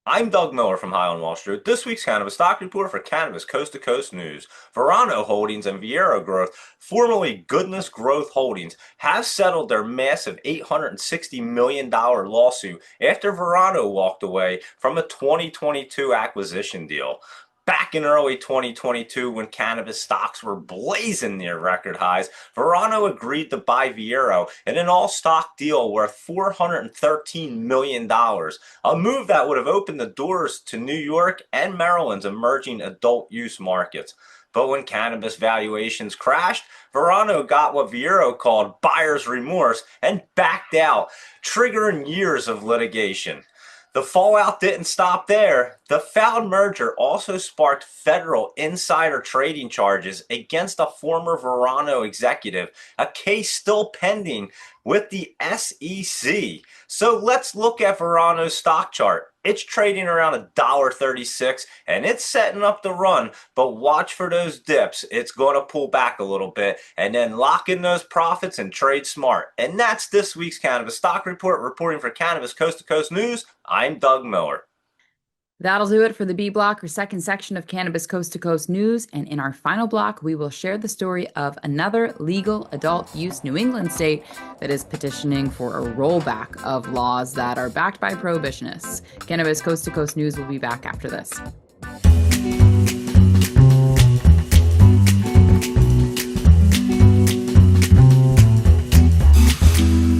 I'm Doug Miller from High on Wall Street. This week's Cannabis Stock Report for Cannabis Coast to Coast News. Verano Holdings and Vireo Growth, formerly Goodness Growth Holdings, have settled their massive $860 million lawsuit after Verano walked away from a 2022 acquisition deal. Back in early 2022, when cannabis stocks were blazing near record highs, Verano agreed to buy Vireo in an all-stock deal worth $413 million, a move that would have opened the doors to New York and Maryland's emerging adult use markets. But when cannabis valuations crashed, Verano got what Vireo called buyer's remorse and backed out, triggering years of litigation. The fallout didn't stop there. The failed merger also sparked federal insider trading charges against a former Verano executive, a case still pending with the SEC. So let's look at Verano's stock chart. It's trading around $1.36 and it's setting up the run, but watch for those dips. It's going to pull back a little bit and then lock in those profits and trade smart. And that's this week's Cannabis Stock Report. Reporting for Cannabis Coast to Coast News, I'm Doug Miller. That'll do it for the B block, or second section of Cannabis Coast to Coast News. And in our final block, we will share the story of another legal adult use New England state that is petitioning for a rollback of laws that are backed by prohibitionists. Cannabis Coast to Coast News will be back after this.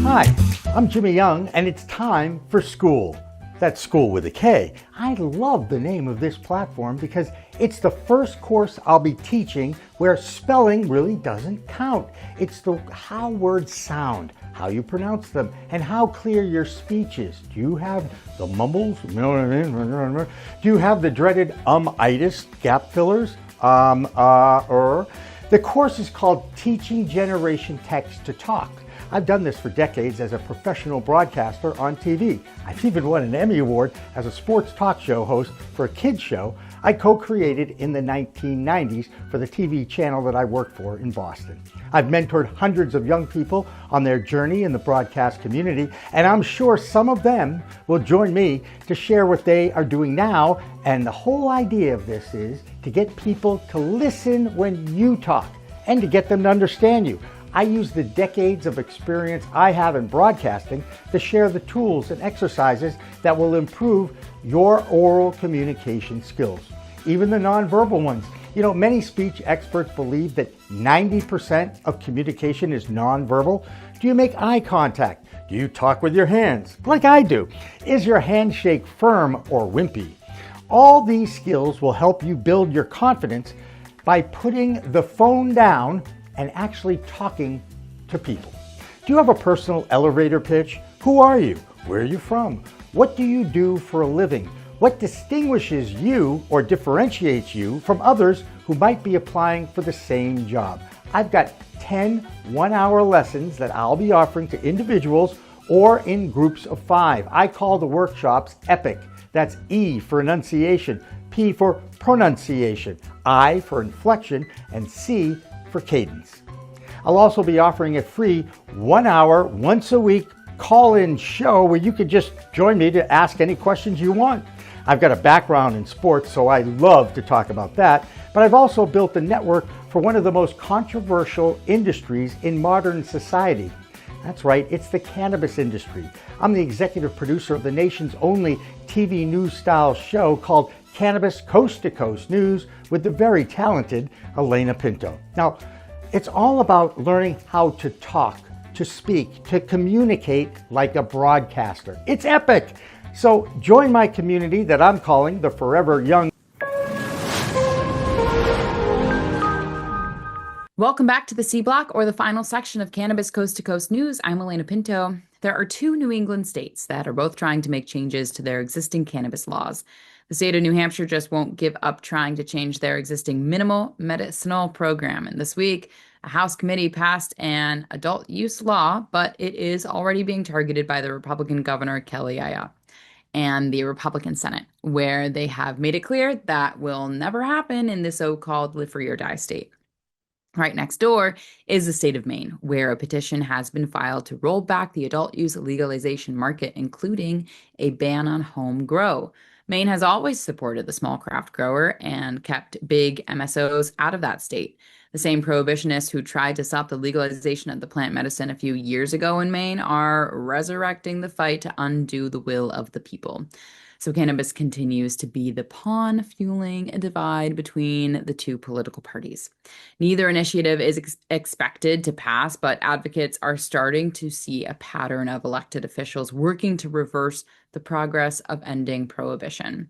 Hi, I'm Jimmy Young, and it's time for school. That's School with a K. I love the name of this platform because it's the first course I'll be teaching where spelling really doesn't count. It's how words sound, how you pronounce them, and how clear your speech is. Do you have the mumbles? Do you have the dreaded itis, gap fillers? The course is called Teaching Generation Text to Talk. I've done this for decades as a professional broadcaster on TV. I've even won an Emmy Award as a sports talk show host for a kids show I co-created in the 1990s for the TV channel that I worked for in Boston. I've mentored hundreds of young people on their journey in the broadcast community, and I'm sure some of them will join me to share what they are doing now. And the whole idea of this is to get people to listen when you talk and to get them to understand you. I use the decades of experience I have in broadcasting to share the tools and exercises that will improve your oral communication skills, even the nonverbal ones. You know, many speech experts believe that 90% of communication is nonverbal. Do you make eye contact? Do you talk with your hands, like I do? Is your handshake firm or wimpy? All these skills will help you build your confidence by putting the phone down and actually talking to people. Do you have a personal elevator pitch? Who are you? Where are you from? What do you do for a living? What distinguishes you or differentiates you from others who might be applying for the same job? I've got 10 one-hour lessons that I'll be offering to individuals or in groups of 5. I call the workshops EPIC. That's E for enunciation, P for pronunciation, I for inflection, and C for cadence. I'll also be offering a free 1 hour, once a week call-in show where you could just join me to ask any questions you want. I've got a background in sports, so I love to talk about that, but I've also built a network for one of the most controversial industries in modern society. That's right, it's the cannabis industry. I'm the executive producer of the nation's only TV news-style show called Cannabis Coast to Coast News with the very talented Elena Pinto. Now, it's all about learning how to talk, to speak, to communicate like a broadcaster. It's epic! So join my community that I'm calling the Forever Young. Welcome back to the C Block, or the final section of Cannabis Coast to Coast News. I'm Elena Pinto. There are 2 New England states that are both trying to make changes to their existing cannabis laws. The state of New Hampshire just won't give up trying to change their existing minimal medicinal program. And this week, a House committee passed an adult use law, but it is already being targeted by the Republican Governor Kelly Ayotte and the Republican Senate, where they have made it clear that will never happen in the so-called live free or die state. Right next door is the state of Maine, where a petition has been filed to roll back the adult use legalization market, including a ban on home grow. Maine has always supported the small craft grower and kept big MSOs out of that state. The same prohibitionists who tried to stop the legalization of the plant medicine a few years ago in Maine are resurrecting the fight to undo the will of the people. So cannabis continues to be the pawn fueling a divide between the 2 political parties. Neither initiative is expected to pass, but advocates are starting to see a pattern of elected officials working to reverse the progress of ending prohibition.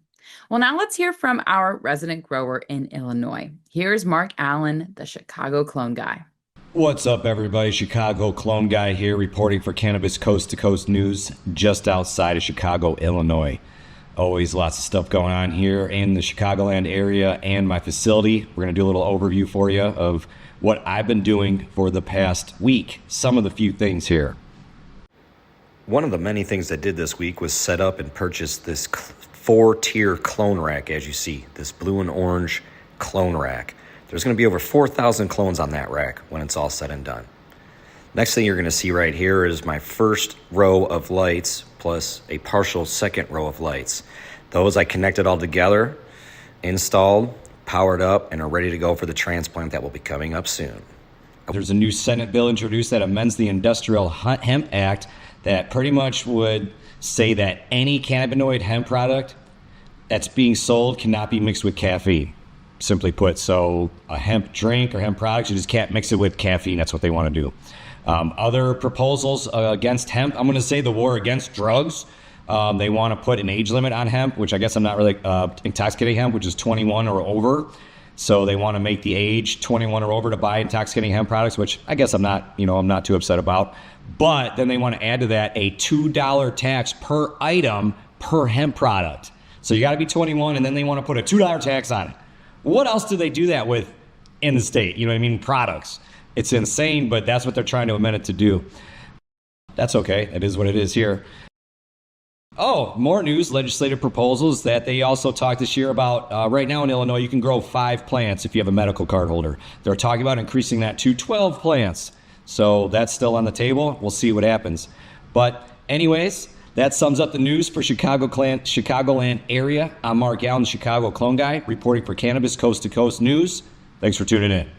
Well, now let's hear from our resident grower in Illinois. Here's Mark Allen, the Chicago Clone Guy. What's up, everybody? Chicago Clone Guy here, reporting for Cannabis Coast to Coast News, just outside of Chicago, Illinois. Always lots of stuff going on here in the Chicagoland area and my facility. We're going to do a little overview for you of what I've been doing for the past week. Some of the few things here. One of the many things I did this week was set up and purchase this 4-tier clone rack, as you see, this blue and orange clone rack. There's going to be over 4,000 clones on that rack when it's all said and done. Next thing you're going to see right here is my first row of lights plus a partial second row of lights. Those I connected all together, installed, powered up, and are ready to go for the transplant that will be coming up soon. There's a new Senate bill introduced that amends the Industrial Hemp Act that pretty much would say that any cannabinoid hemp product that's being sold cannot be mixed with caffeine, simply put. So a hemp drink or hemp product, you just can't mix it with caffeine. That's what they want to do. Other proposals against hemp, I'm going to say the war against drugs. They want to put an age limit on hemp, which I guess I'm not really intoxicating hemp, which is 21 or over. So they want to make the age 21 or over to buy intoxicating hemp products, which I guess I'm not too upset about. But then they want to add to that a $2 tax per item per hemp product. So you got to be 21, and then they want to put a $2 tax on it. What else do they do that with in the state? You know what I mean? Products. It's insane, but that's what they're trying to amend it to do. That's okay. It is what it is here. Oh, more news, legislative proposals that they also talked this year about. Right now in Illinois, you can grow 5 plants if you have a medical card holder. They're talking about increasing that to 12 plants. So that's still on the table. We'll see what happens. But anyways, that sums up the news for Chicagoland area. I'm Mark Allen, Chicago Clone Guy, reporting for Cannabis Coast to Coast News. Thanks for tuning in.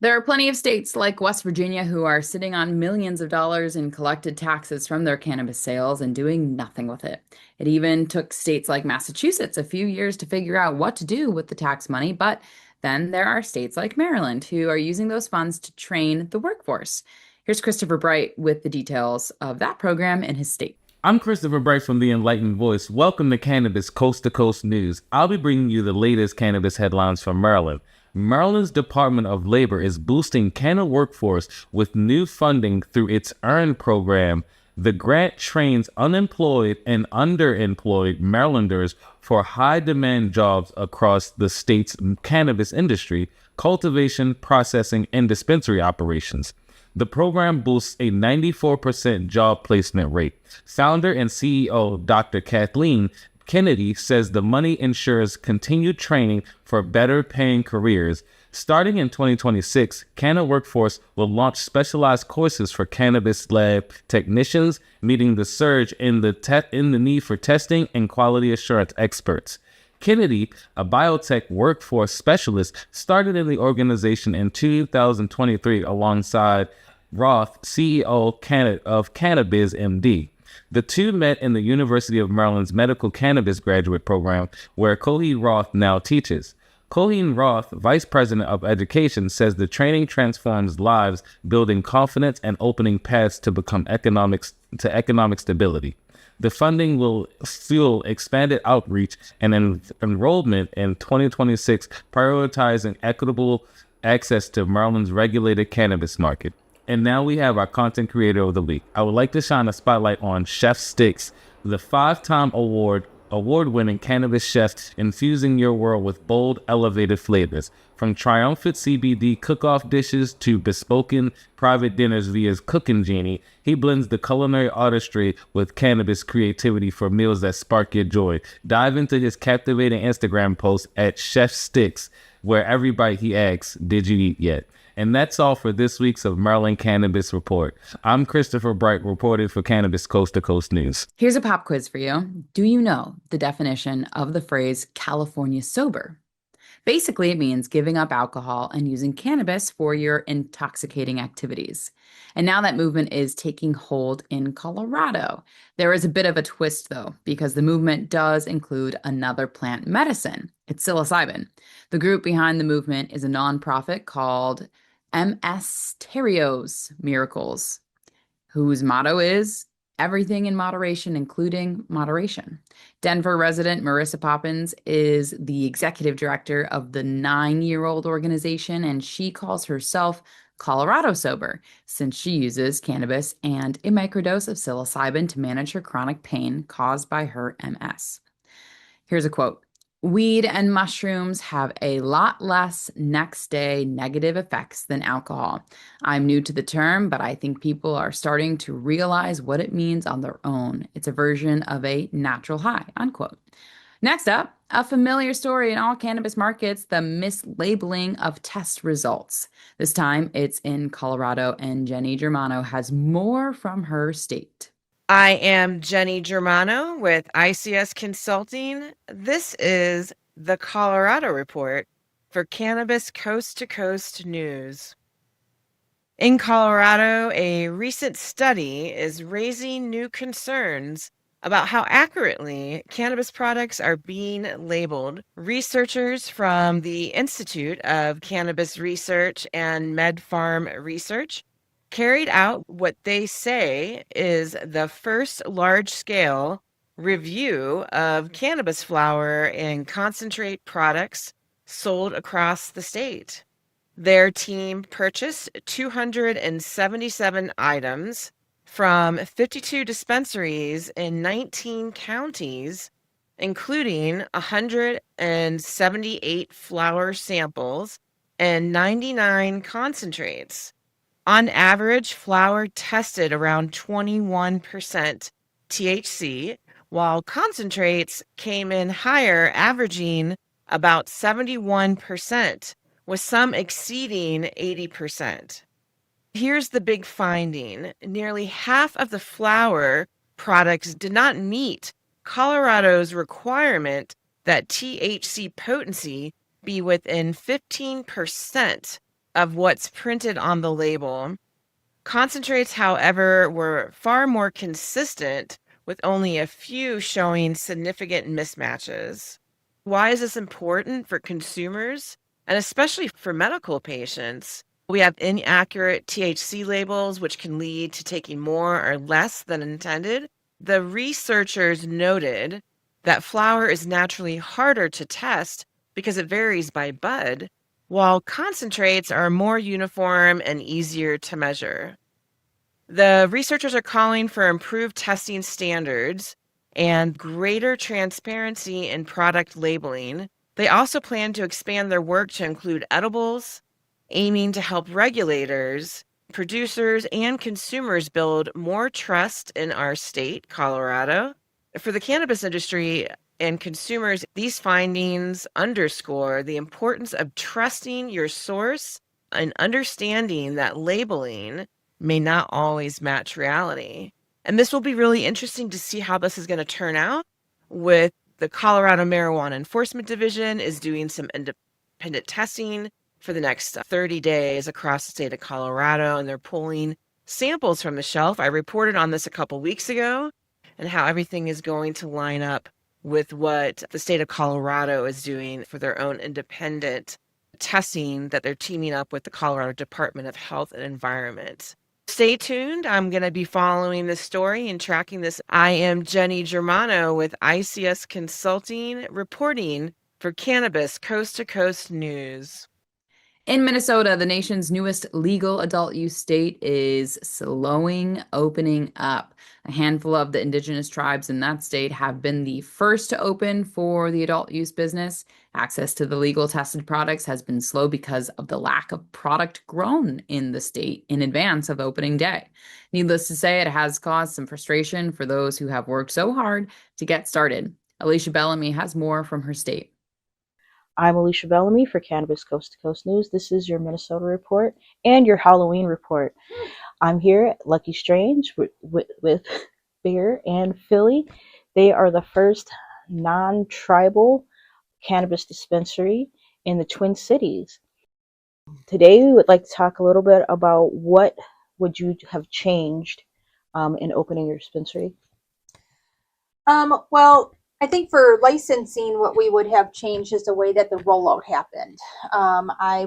There are plenty of states like West Virginia who are sitting on millions of dollars in collected taxes from their cannabis sales and doing nothing with it. It even took states like Massachusetts a few years to figure out what to do with the tax money, but then there are states like Maryland who are using those funds to train the workforce. Here's Christopher Bright with the details of that program in his state. I'm Christopher Bright from The Enlightened Voice. Welcome to Cannabis Coast to Coast News. I'll be bringing you the latest cannabis headlines from Maryland. Maryland's Department of Labor is boosting cannabis workforce with new funding through its EARN program. The grant trains unemployed and underemployed Marylanders for high-demand jobs across the state's cannabis industry, cultivation, processing, and dispensary operations. The program boosts a 94% job placement rate. Founder and CEO Dr. Kathleen Kennedy says the money ensures continued training for better paying careers. Starting in 2026, cannabis workforce will launch specialized courses for cannabis lab technicians, meeting the surge in the need for testing and quality assurance experts. Kennedy, a biotech workforce specialist, started in the organization in 2023 alongside Roth, CEO of Cannabis MD. The two met in the University of Maryland's Medical Cannabis Graduate Program, where Coleen Roth now teaches. Coleen Roth, Vice President of Education, says the training transforms lives, building confidence and opening paths to become economic stability. The funding will fuel expanded outreach and enrollment in 2026, prioritizing equitable access to Maryland's regulated cannabis market. And now we have our content creator of the week. I would like to shine a spotlight on Chef Sticks, the 5-time award-winning cannabis chef infusing your world with bold, elevated flavors. From triumphant CBD cook-off dishes to bespoken private dinners via Cooking Genie, he blends the culinary artistry with cannabis creativity for meals that spark your joy. Dive into his captivating Instagram post at Chef Sticks, where every bite he asks, "Did you eat yet?" And that's all for this week's of Maryland Cannabis Report. I'm Christopher Bright, reporting for Cannabis Coast to Coast News. Here's a pop quiz for you. Do you know the definition of the phrase California sober? Basically, it means giving up alcohol and using cannabis for your intoxicating activities. And now that movement is taking hold in Colorado. There is a bit of a twist, though, because the movement does include another plant medicine. It's psilocybin. The group behind the movement is a nonprofit called MS Terrios Miracles, whose motto is everything in moderation, including moderation. Denver resident Marissa Poppins is the executive director of the 9-year-old organization, and she calls herself Colorado Sober, since she uses cannabis and a microdose of psilocybin to manage her chronic pain caused by her MS. Here's a quote. Weed and mushrooms have a lot less next day negative effects than alcohol. I'm new to the term, but I think people are starting to realize what it means on their own. It's a version of a natural high, unquote. Next up, a familiar story in all cannabis markets, the mislabeling of test results. This time it's in Colorado, and Jenny Germano has more from her state. I am Jenny Germano with ICS Consulting. This is the Colorado Report for Cannabis Coast to Coast News. In Colorado, a recent study is raising new concerns about how accurately cannabis products are being labeled. Researchers from the Institute of Cannabis Research and MedPharm Research carried out what they say is the first large-scale review of cannabis flower and concentrate products sold across the state. Their team purchased 277 items from 52 dispensaries in 19 counties, including 178 flower samples and 99 concentrates. On average, flower tested around 21% THC, while concentrates came in higher, averaging about 71%, with some exceeding 80%. Here's the big finding. Nearly half of the flower products did not meet Colorado's requirement that THC potency be within 15% of what's printed on the label. Concentrates, however, were far more consistent, with only a few showing significant mismatches. Why is this important for consumers and especially for medical patients? We have inaccurate THC labels, which can lead to taking more or less than intended. The researchers noted that flower is naturally harder to test because it varies by bud, while concentrates are more uniform and easier to measure. The researchers are calling for improved testing standards and greater transparency in product labeling. They also plan to expand their work to include edibles, aiming to help regulators, producers, and consumers build more trust in our state, Colorado. For the cannabis industry and consumers, these findings underscore the importance of trusting your source and understanding that labeling may not always match reality. And this will be really interesting to see how this is going to turn out. With the Colorado Marijuana Enforcement Division is doing some independent testing for the next 30 days across the state of Colorado, and they're pulling samples from the shelf. I reported on this a couple weeks ago and how everything is going to line up with what the state of Colorado is doing for their own independent testing that they're teaming up with the Colorado Department of Health and Environment. Stay tuned. I'm going to be following this story and tracking this. I am Jenny Germano with ICS Consulting, reporting for Cannabis Coast to Coast News. In Minnesota, the nation's newest legal adult use state is slowing opening up. A handful of the indigenous tribes in that state have been the first to open for the adult use business. Access to the legal tested products has been slow because of the lack of product grown in the state in advance of opening day. Needless to say, it has caused some frustration for those who have worked so hard to get started. Alicia Bellamy has more from her state. I'm Alicia Bellamy for Cannabis Coast to Coast News. This is your Minnesota report and your Halloween report. I'm here at Lucky Strange with Bear and Philly. They are the first non-tribal cannabis dispensary in the Twin Cities. Today we would like to talk a little bit about what would you have changed in opening your dispensary. Well, I think for licensing, what we would have changed is the way that the rollout happened.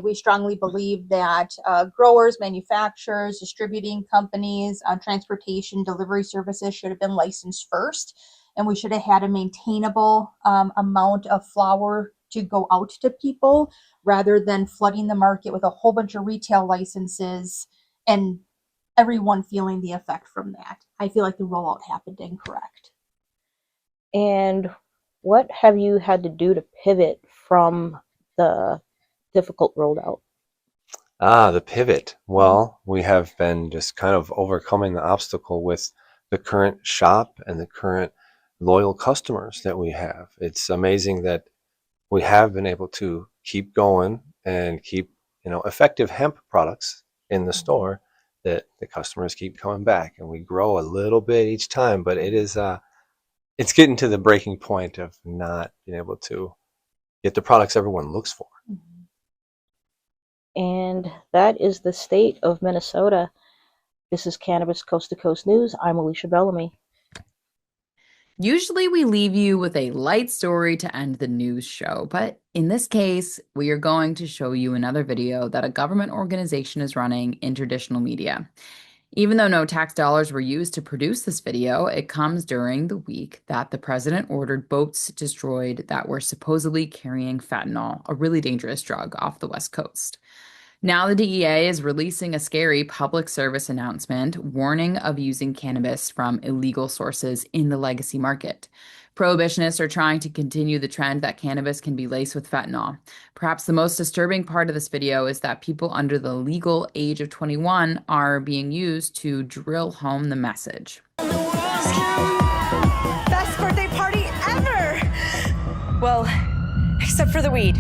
We strongly believe that growers, manufacturers, distributing companies, transportation, delivery services should have been licensed first, and we should have had a maintainable amount of flower to go out to people rather than flooding the market with a whole bunch of retail licenses and everyone feeling the effect from that. I feel like the rollout happened incorrect. And what have you had to do to pivot from the difficult rollout? The pivot. Well, we have been just kind of overcoming the obstacle with the current shop and the current loyal customers that we have. It's amazing that we have been able to keep going and keep, effective hemp products in the store that the customers keep coming back, and we grow a little bit each time, but it is it's getting to the breaking point of not being able to get the products everyone looks for. And that is the state of Minnesota. This is Cannabis Coast to Coast News. I'm Alicia Bellamy. Usually we leave you with a light story to end the news show, but in this case, we are going to show you another video that a government organization is running in traditional media. Even though no tax dollars were used to produce this video, it comes during the week that the president ordered boats destroyed that were supposedly carrying fentanyl, a really dangerous drug, off the West Coast. Now the DEA is releasing a scary public service announcement warning of using cannabis from illegal sources in the legacy market. Prohibitionists are trying to continue the trend that cannabis can be laced with fentanyl. Perhaps the most disturbing part of this video is that people under the legal age of 21 are being used to drill home the message. Best birthday party ever! Well, except for the weed.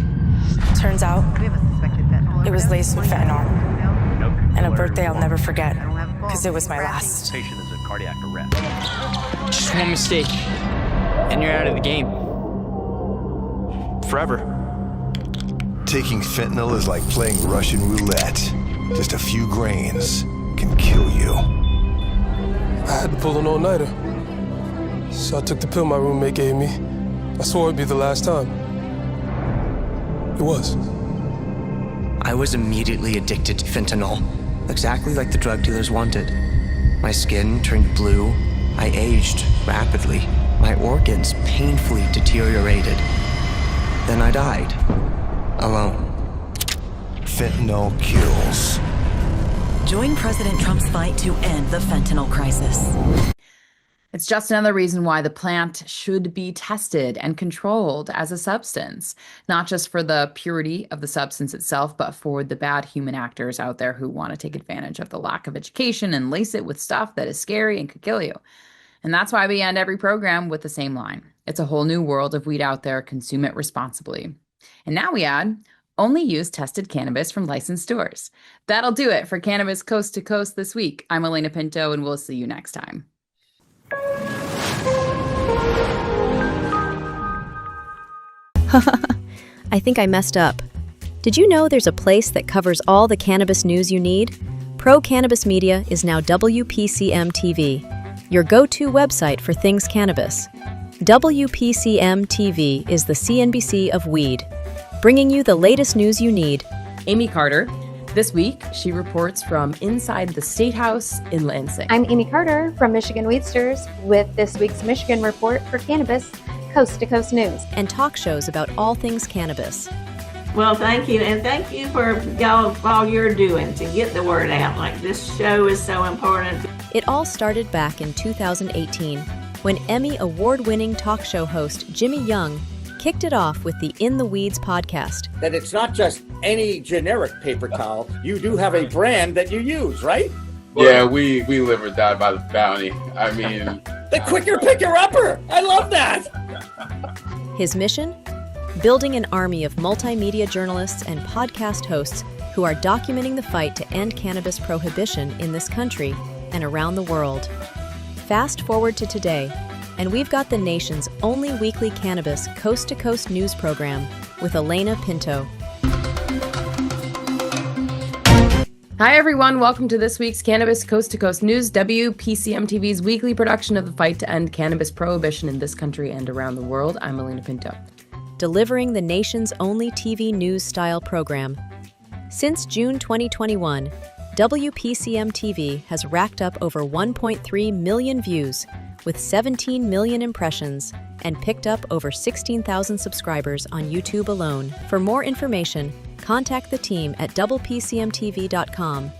Turns out, it was laced with fentanyl. And a birthday I'll never forget, because it was my last. Patient is a cardiac arrest. Just one mistake, and you're out of the game. Forever. Taking fentanyl is like playing Russian roulette. Just a few grains can kill you. I had to pull an all-nighter. So I took the pill my roommate gave me. I swore it'd be the last time. It was. I was immediately addicted to fentanyl, exactly like the drug dealers wanted. My skin turned blue, I aged rapidly, my organs painfully deteriorated. Then I died, alone. Fentanyl kills. Join President Trump's fight to end the fentanyl crisis. It's just another reason why the plant should be tested and controlled as a substance, not just for the purity of the substance itself, but for the bad human actors out there who want to take advantage of the lack of education and lace it with stuff that is scary and could kill you. And that's why we end every program with the same line. It's a whole new world of weed out there. Consume it responsibly. And now we add, only use tested cannabis from licensed stores. That'll do it for Cannabis Coast to Coast this week. I'm Elena Pinto, and we'll see you next time. I think I messed up. Did you know there's a place that covers all the cannabis news you need? Pro Cannabis Media is now WPCM TV, your go-to website for things cannabis. WPCM TV is the CNBC of weed, bringing you the latest news you need. Amy Carter. This week, she reports from inside the State House in Lansing. I'm Amy Carter from Michigan Weedsters with this week's Michigan Report for Cannabis Coast to Coast News. And talk shows about all things cannabis. Well, thank you. And thank you for all you're doing to get the word out. Like, this show is so important. It all started back in 2018 when Emmy award-winning talk show host Jimmy Young kicked it off with the In the Weeds podcast. That it's not just any generic paper towel. You do have a brand that you use, right? Yeah, we live or die by the bounty. I mean... the quicker picker-upper! I love that! His mission? Building an army of multimedia journalists and podcast hosts who are documenting the fight to end cannabis prohibition in this country and around the world. Fast forward to today, and we've got the nation's only weekly cannabis coast-to-coast news program with Elena Pinto. Hi, everyone. Welcome to this week's Cannabis Coast to Coast News, WPCM TV's weekly production of the fight to end cannabis prohibition in this country and around the world. I'm Elena Pinto. Delivering the nation's only TV news-style program. Since June 2021, WPCM TV has racked up over 1.3 million views with 17 million impressions and picked up over 16,000 subscribers on YouTube alone. For more information, contact the team at WPCMTV.com.